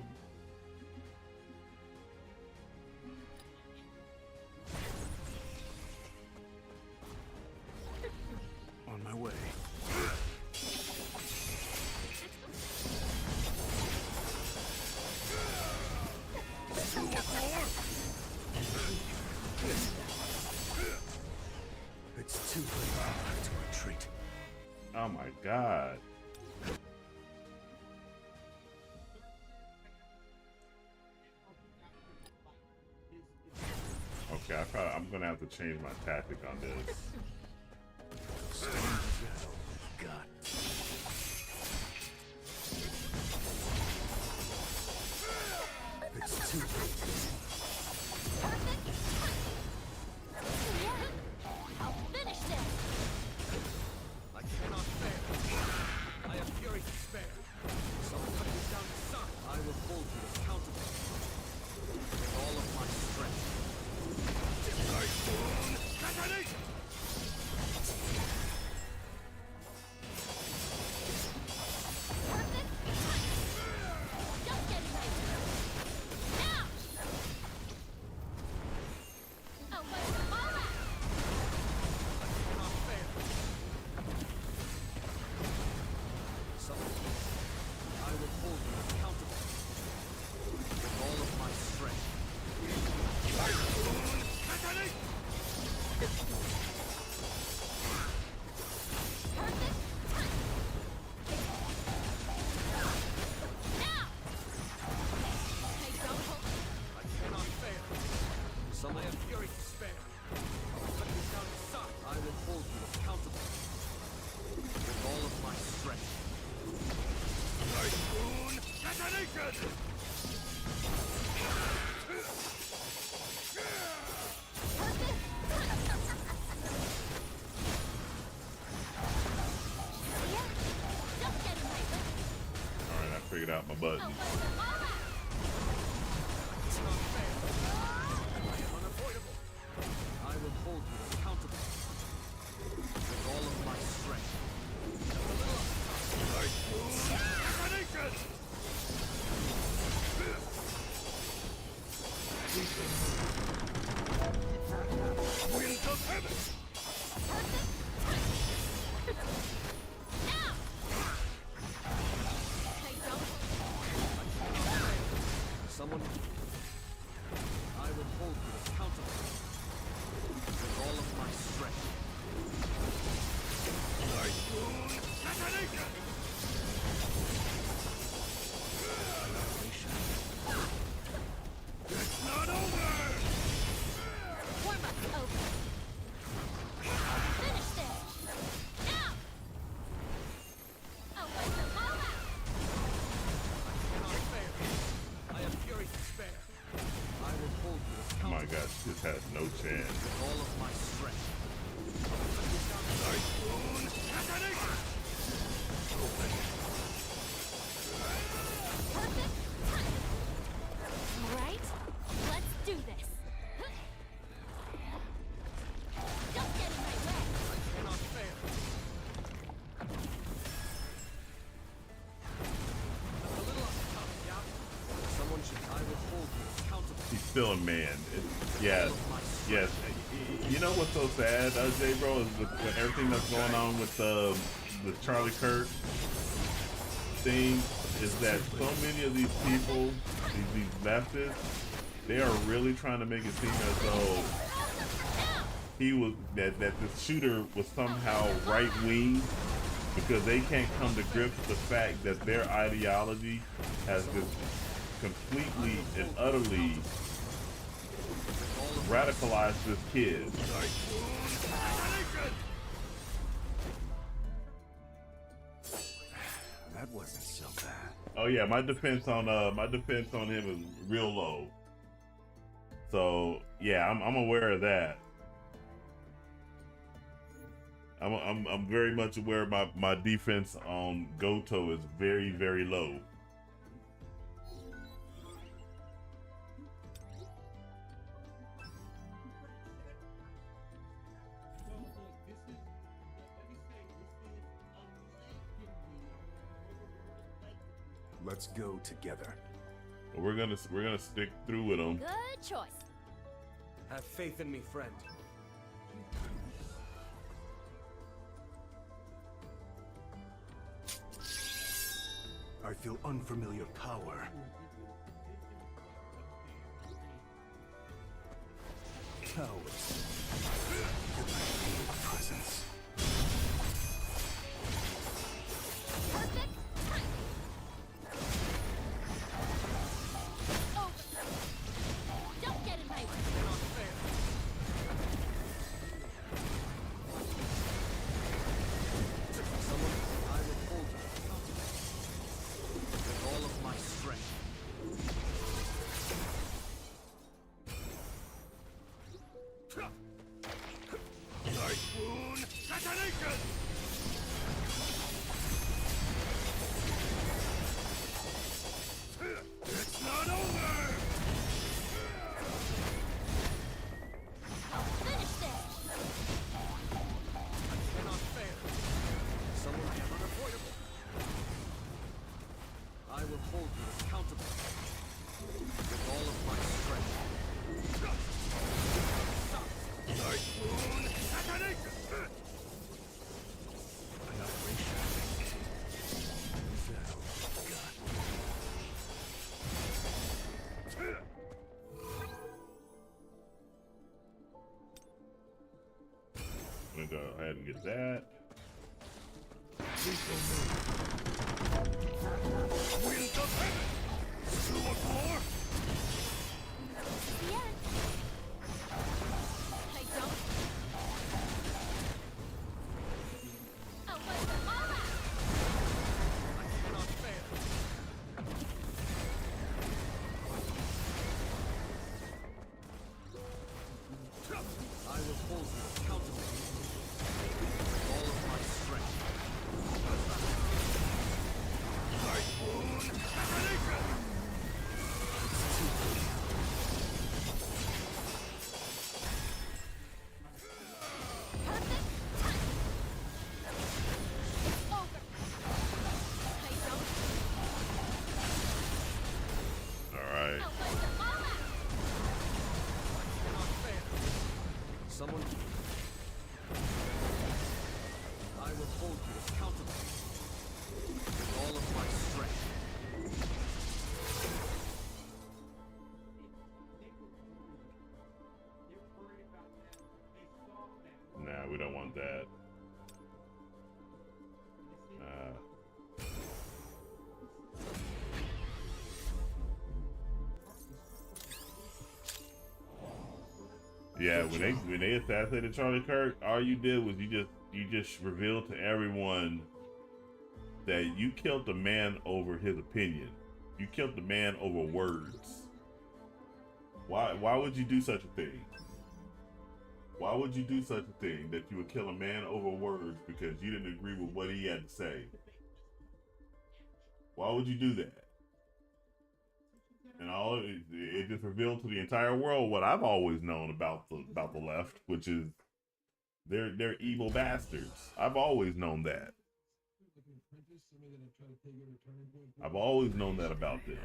On my way. God. Okay, I'm gonna have to change my tactic on this. God. It's too late. I'll finish this. I cannot fail. I have fury to spare. Someone cut me down to sun. I will hold you accountable. With all of my strength. Detonation! Just getting ready. Now! I'll let them all out. I cannot fail. Someone, I will hold you accountable. With all of my strength. Detonate! Perfect. Now! Hey, don't hold. I cannot fail. Some I have fury to spare. Cut me down to sun. I will hold you accountable. With all of my strength. Typhoon detonation! Just getting ready. All right, I figured out my I'll button. let them all out. Cannot fail. I am unavoidable. I will hold you accountable. With all of my strength. Typhoon detonation! Winds of heaven! Now! Hey, don't hold. Someone, I will hold you accountable with all of my strength. Typhoon detonation! It's not over! Warm-up's over. Finish this. Now! I'll let them all out. I cannot fail. I have fury to spare. I will hold you Oh accountable my gosh, this has no chance. with all of my strength. Typhoon detonation! Perfect. All right, let's do this. Just getting my way. I cannot fail. A little off the top, yeah? Someone should. I will hold you accountable. He's still a man. Yes, yes. You know what's so sad, J bro, is with everything that's going on with the Charlie Kirk thing, is that so many of these people, these leftists, they are really trying to make it seem as though he was that the shooter was somehow right wing, because they can't come to grips with the fact that their ideology has just completely and utterly radicalized this kid. That wasn't so bad. Oh yeah, my defense on him is real low. So yeah, I'm aware of that. I'm very much aware my defense on Goto is very, very low. Let's go together. But we're gonna stick through with him. Good choice. Have faith in me, friend. I feel unfamiliar power. Cowards. Get my presence. go ahead and get that. Winds of heaven! You want more? The end. I don't. I'll wipe them all out. I cannot fail. I will hold you accountable. All of my strength. Typhoon Termination! Perfect time. It's over. I don't. All right. I'll wipe them all out. Cannot fail. Someone. I will hold you accountable. With all of my strength. Nah, we don't want that. Yeah, when they assassinated Charlie Kirk, all you did was you just revealed to everyone that you killed the man over his opinion. You killed the man over words. Why would you do such a thing? Why would you do such a thing that you would kill a man over words because you didn't agree with what he had to say? Why would you do that? And it just revealed to the entire world what I've always known about the left, which is they're evil bastards. I've always known that. I've always known that about them.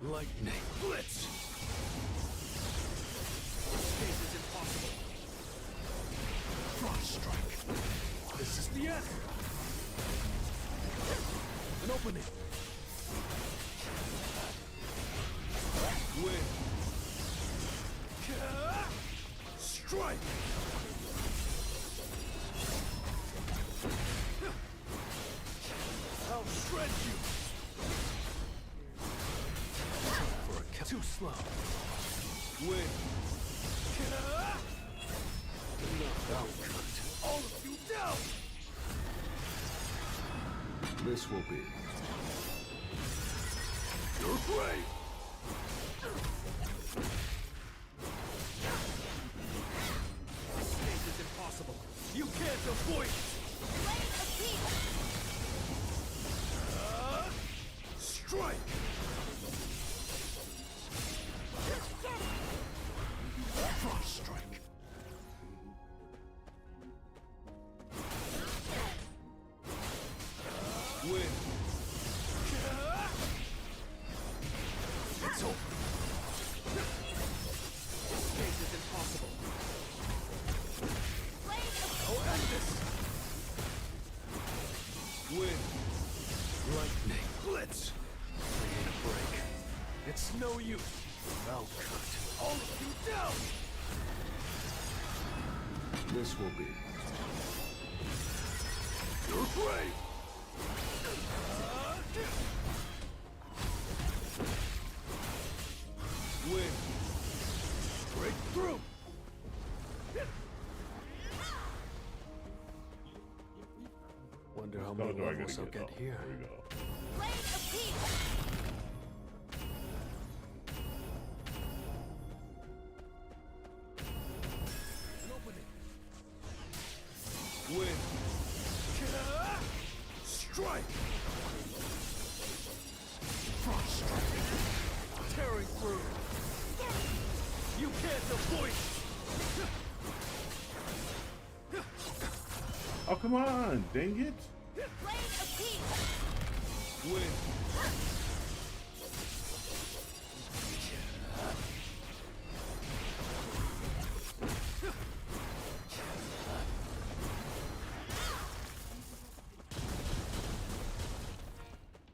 Lightning blitz. Escape is impossible. Frost strike. This is the end. An opening. Win. Strike. I'll shred you. For a too slow. Win. Knock out. All of you down. This will be your grave. Escape is impossible. You can't avoid it. Blade of peace. Strike. Frost strike. Win. It's over. Escape is impossible. Blade of I'll end this. Win. Lightning blitz. Create a break. It's no use. I'll cut all of you down. This will be your grave. Win. Break through. Wonder how many levels I'll get here. There we go. Blade of peace. An opening. Win. Strike. Frost strike. Tearing through. You can't avoid it. Oh, come on, dang it. Blade of peace. Win.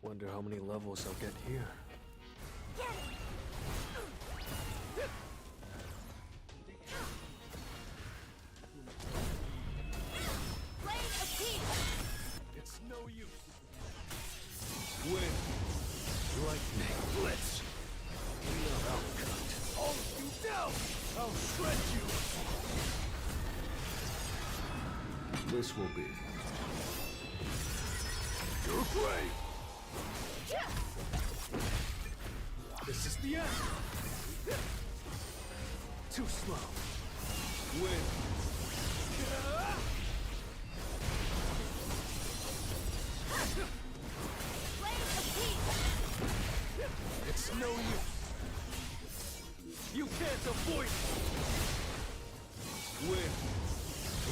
Wonder how many levels I'll get here. This will be your grave. This is the end. Too slow. Win. It's no use. You can't avoid it. Win.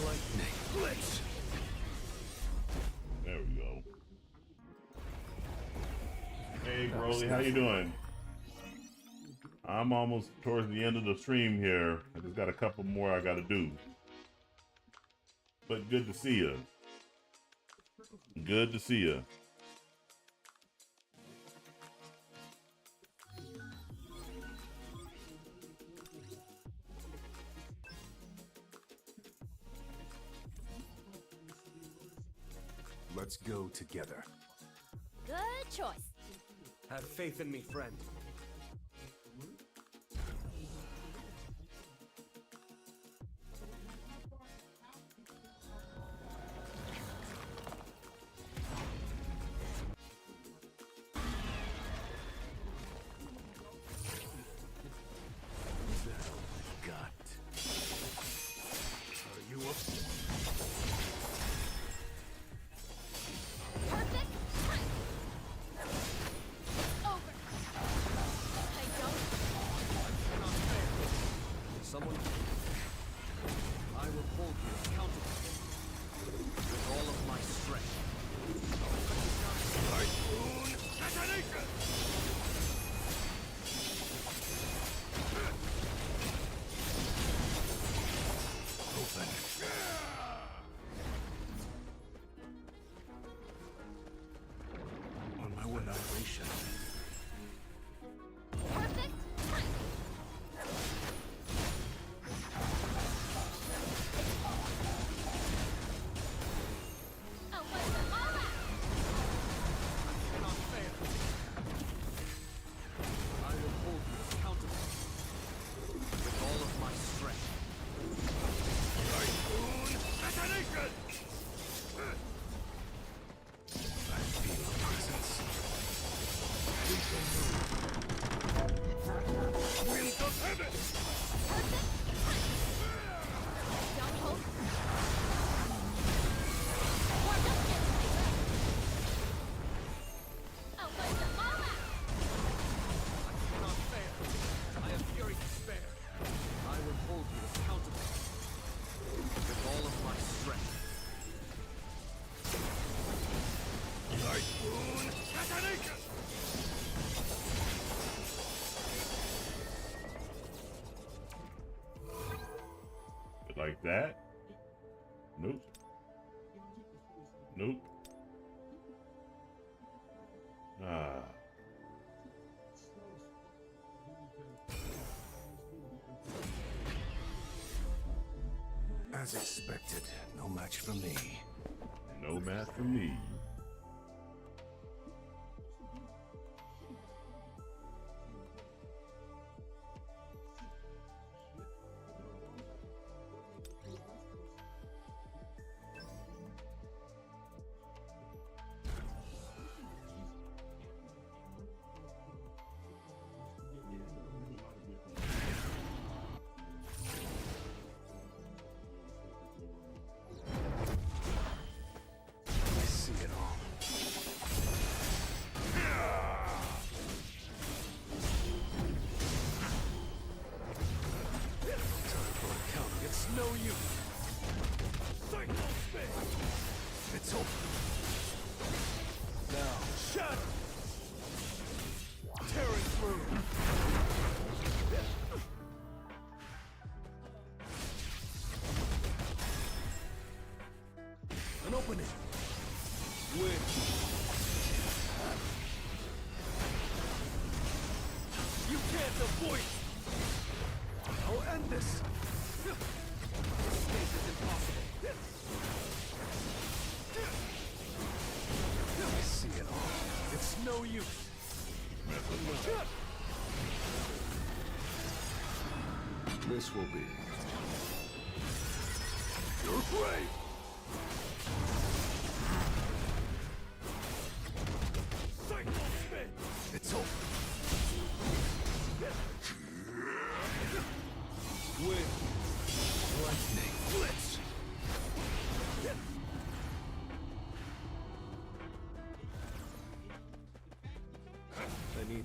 Lightning. Blitz. There we go. Hey, Broly, how you doing? I'm almost towards the end of the stream here. I just got a couple more I gotta do. But good to see you. Good to see you. Let's go together. Good choice. Have faith in me, friend. Like that? Nope. Nope. Ah. As expected, no match for me. No match for me. This will be your grave.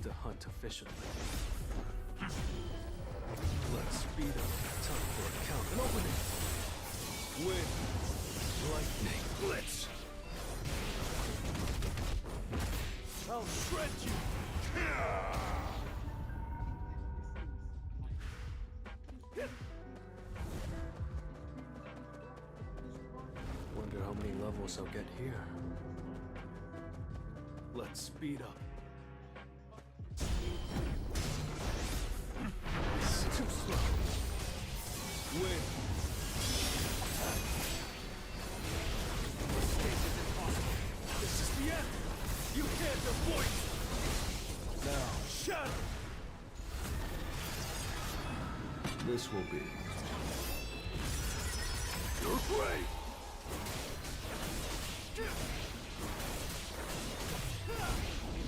to hunt efficiently. Let's speed up. Time for a count and opening. Wind, lightning, blitz. I'll shred you. Wonder how many levels I'll get here. Let's speed up. It's too slow. Win. Escape is impossible. This is the end. You can't avoid it. Now, shatter. This will be. You're great.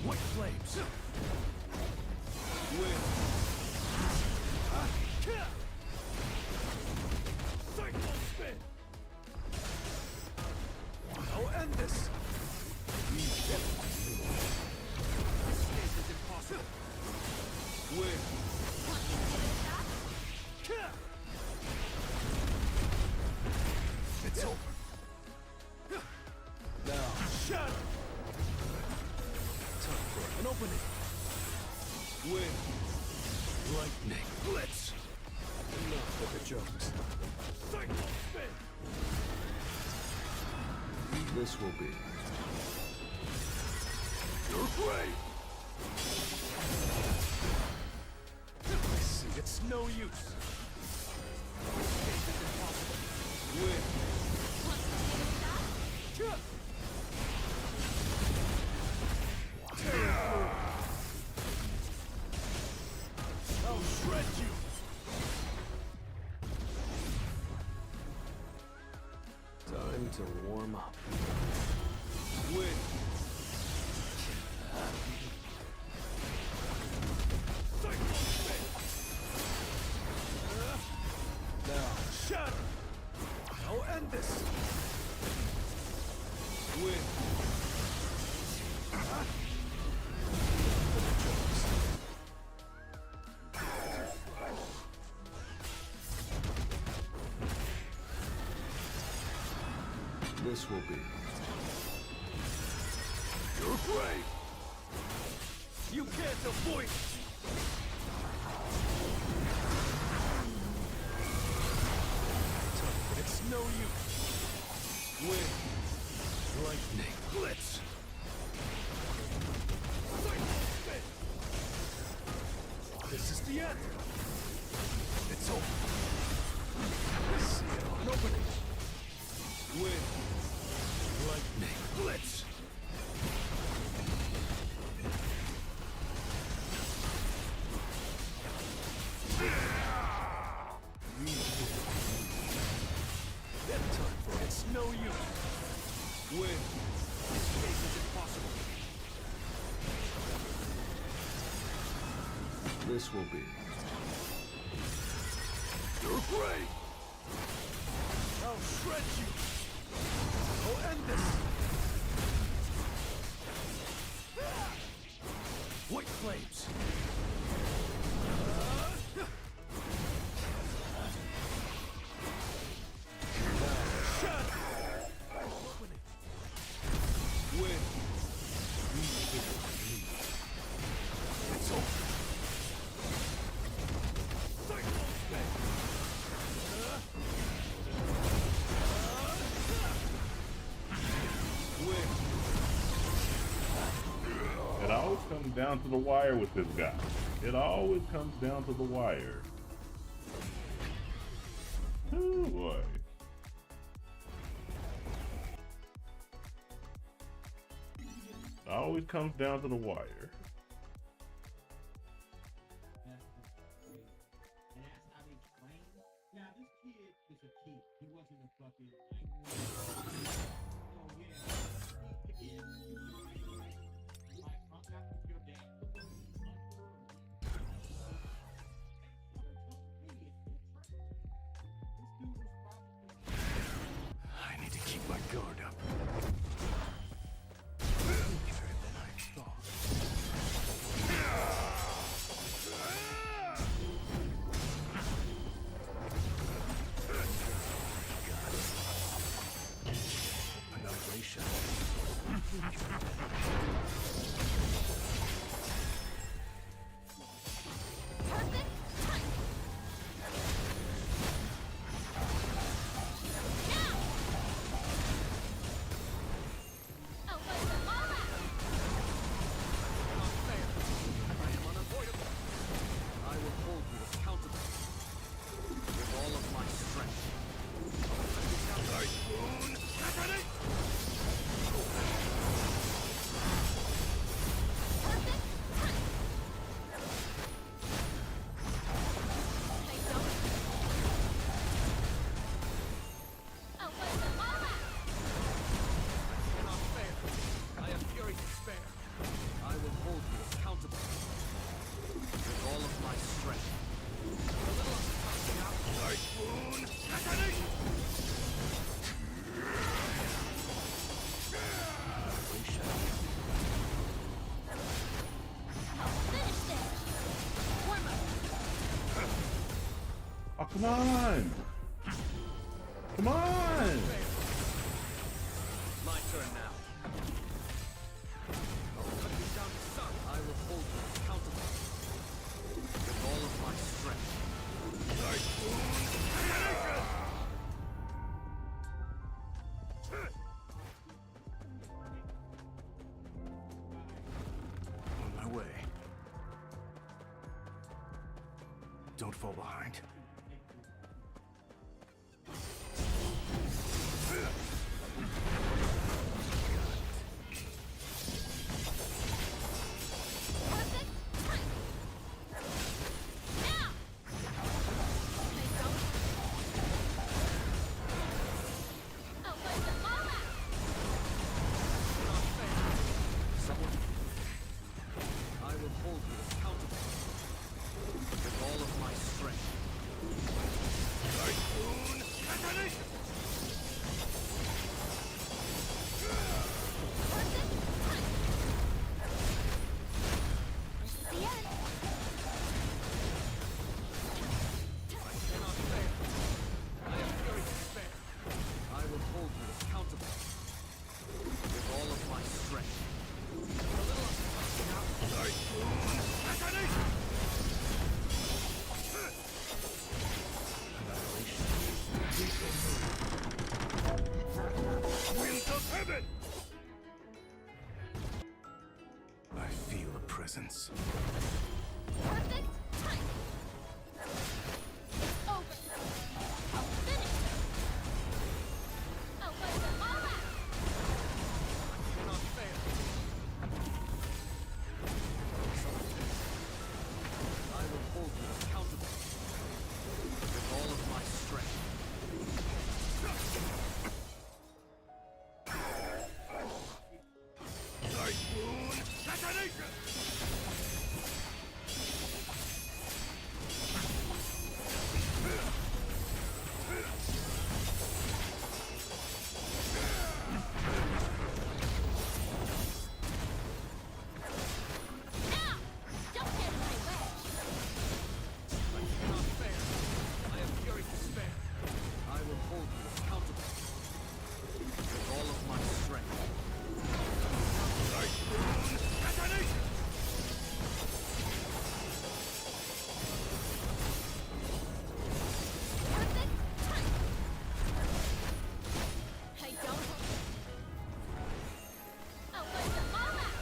White flames. Win. Cycle spin. I'll end this. Escape is impossible. Win. It's over. Now, shatter. Time for an opening. Wind, lightning, blitz. Enough with the jokes. Cycle spin. This will be. You're great. I see. It's no use. Escape is impossible. Wind. I'll shred you. Time to warm up. Win. Cycle spin. Now shatter. I'll end this. Win. This will be. You're great. You can't avoid it. But it's no use. Wind, lightning, blitz. Cycle spin. This is the end. It's over. Let's see it on opening. Wind, lightning, blitz. That time for it's no use. Win. Escape is impossible. This will be. You're great. I'll shred you. I'll end this. White flames. Shatter. Opening. Win. It's over. Cycle spin. Win. It always comes down to the wire with this guy. It always comes down to the wire. Oh boy. It always comes down to the wire. And that's how they train. Now this kid is a kid. He wasn't a fucking like. Oh yeah. He is. Like I'm not with your dad. I need to keep my guard up. Oh, come on! Come on! My turn now. I'll cut you down to sun. I will hold you accountable with all of my strength. On my way. Don't fall behind. I will hold you accountable with all of my strength. Cannot fail. I am fury to spare. I will hold you accountable with all of my strength. A little Winds of heaven! I feel a presence. Perfect time. It's over. I'll finish it. I'll wipe them all out. cannot fail. I will hold you accountable with all of my strength. Typhoon detonation! Now! Don't get in my way. I cannot fail. I am fury to spare. I will hold you accountable with all of my strength. Typhoon detonation! Perfect time. I don't. I'll wipe them all out.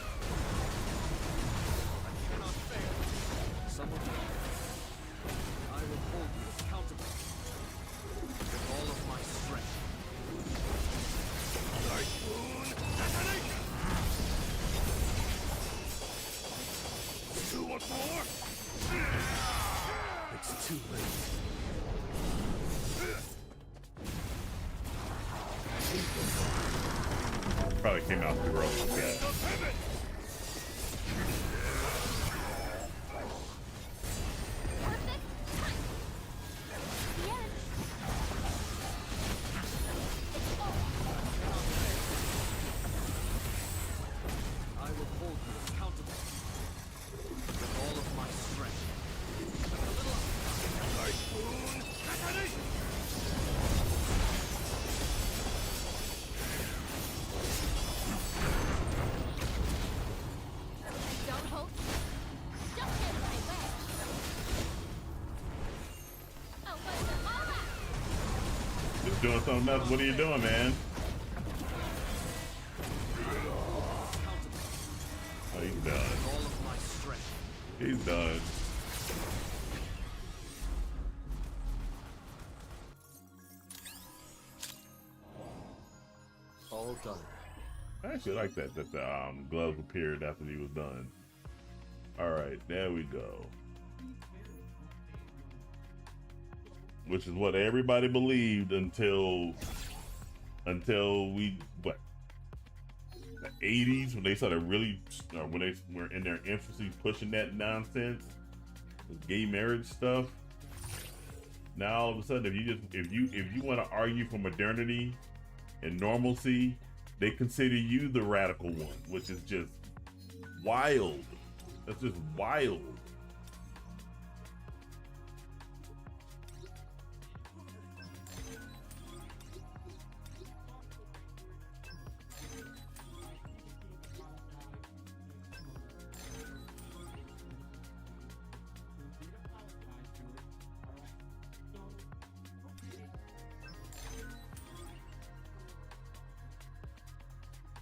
I cannot fail. Someone I will hold you accountable with all of my strength. Typhoon detonation! You want more? It's too late. Probably came out too early. Yeah. Winds of heaven! Perfect time. The end. It's over. I will hold you accountable with all of my strength. A little Typhoon detonation! doing something else. What are you doing, man? Oh, he's done. All of my strength. He's done. All done. I actually like that the gloves appeared after he was done. All right, there we go. Which is what everybody believed until we what, the 80s, when they started really, when they were in their infancy pushing that nonsense, the gay marriage stuff. Now all of a sudden, if you want to argue for modernity and normalcy, they consider you the radical one, which is just wild. That's just wild.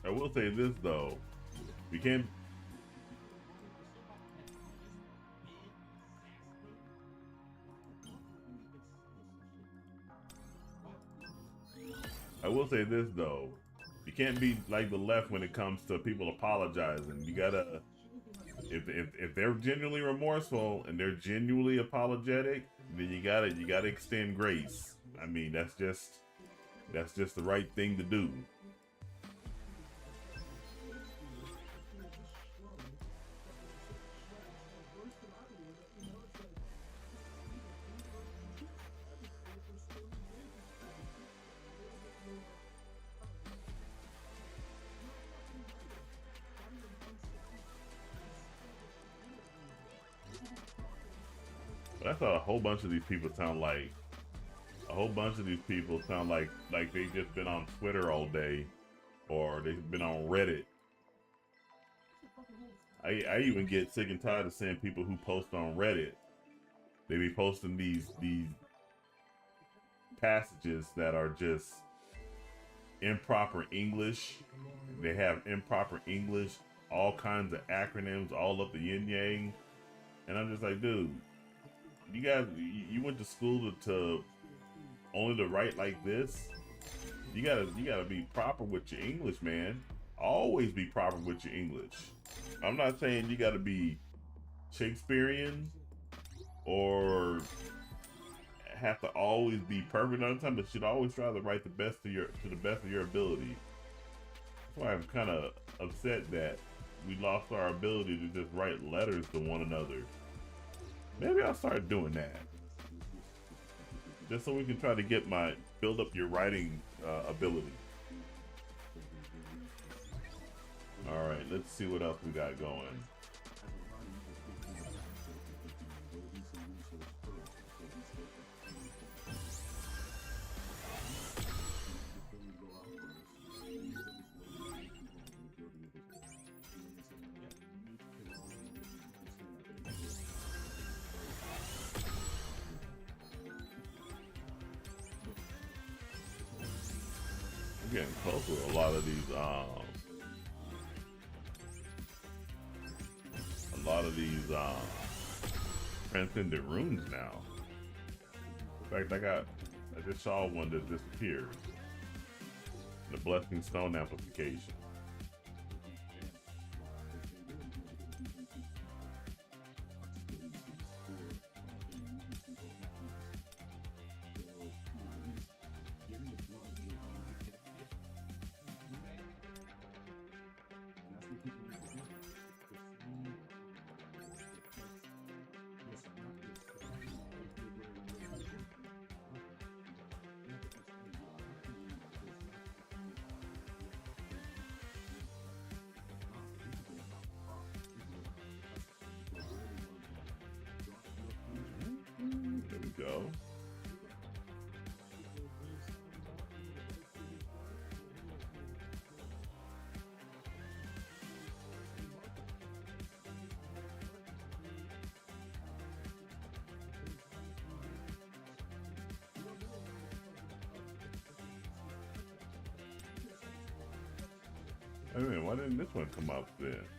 I will say this though, we can't. I will say this though, you can't be like the left when it comes to people apologizing. You gotta, if they're genuinely remorseful and they're genuinely apologetic, then you gotta extend grace. I mean, that's just the right thing to do. But I thought a whole bunch of these people sound like they've just been on Twitter all day, or they've been on Reddit. I even get sick and tired of seeing people who post on Reddit. They be posting these passages that are just improper English. They have improper English, all kinds of acronyms, all up the yin yang, and I'm just like, dude, you guys, you went to school to only to write like this? You gotta be proper with your English, man. Always be proper with your English. I'm not saying you gotta be Shakespearean or have to always be perfect all the time, but you should always try to write to the best of your ability. That's why I'm kind of upset that we lost our ability to just write letters to one another. Maybe I'll start doing that, just so we can try to build up your writing ability. All right, let's see what else we got going. I'm getting close with a lot of these transcendent runes now. In fact, I just saw one that disappeared. The Blessing Stone amplification. There we go. Wait a minute, why didn't this one come up then? It's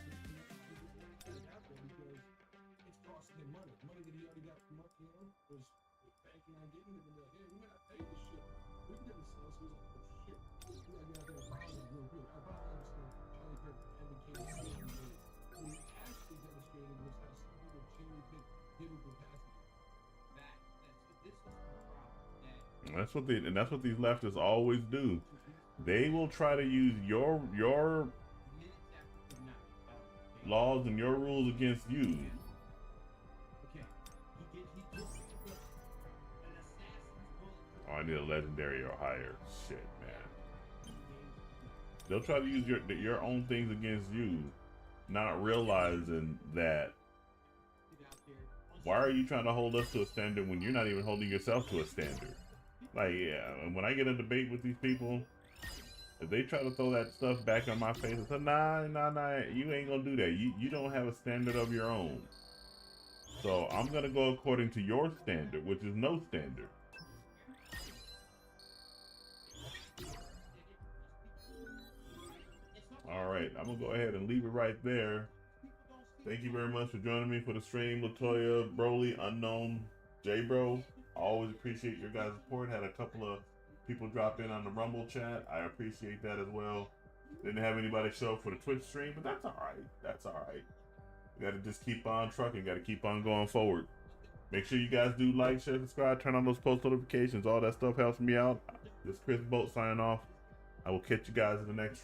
costing him money. Money that he already got from up, was banking on getting it. And they're like, hey, we might not pay this shit. We can get this sale. So he's like, oh shit. We gotta get out there and buy it real good. I bought Charlie Kirk advocated what he actually demonstrated was how some people cherry pick given capacity. This is the problem. That's what these leftists always do. They will try to use your laws and your rules against you. Okay. He just picked up an assassin's bullet. Oh, I need a legendary or higher. Shit, man. They'll try to use your own things against you, not realizing that. Why are you trying to hold us to a standard when you're not even holding yourself to a standard? Like, yeah, when I get in a debate with these people, if they try to throw that stuff back on my face, I say, nah, you ain't gonna do that. You don't have a standard of your own. So I'm gonna go according to your standard, which is no standard. All right, I'm gonna go ahead and leave it right there. Thank you very much for joining me for the stream, Latoya, Broly, Unknown, J-Bro. I always appreciate your guys' support. Had a couple of people drop in on the Rumble chat. I appreciate that as well. Didn't have anybody show up for the Twitch stream, but that's all right. That's all right. You gotta just keep on trucking. Gotta keep on going forward. Make sure you guys do like, share, subscribe, turn on those post notifications. All that stuff helps me out. This is Chris Bolt signing off. I will catch you guys in the next stream.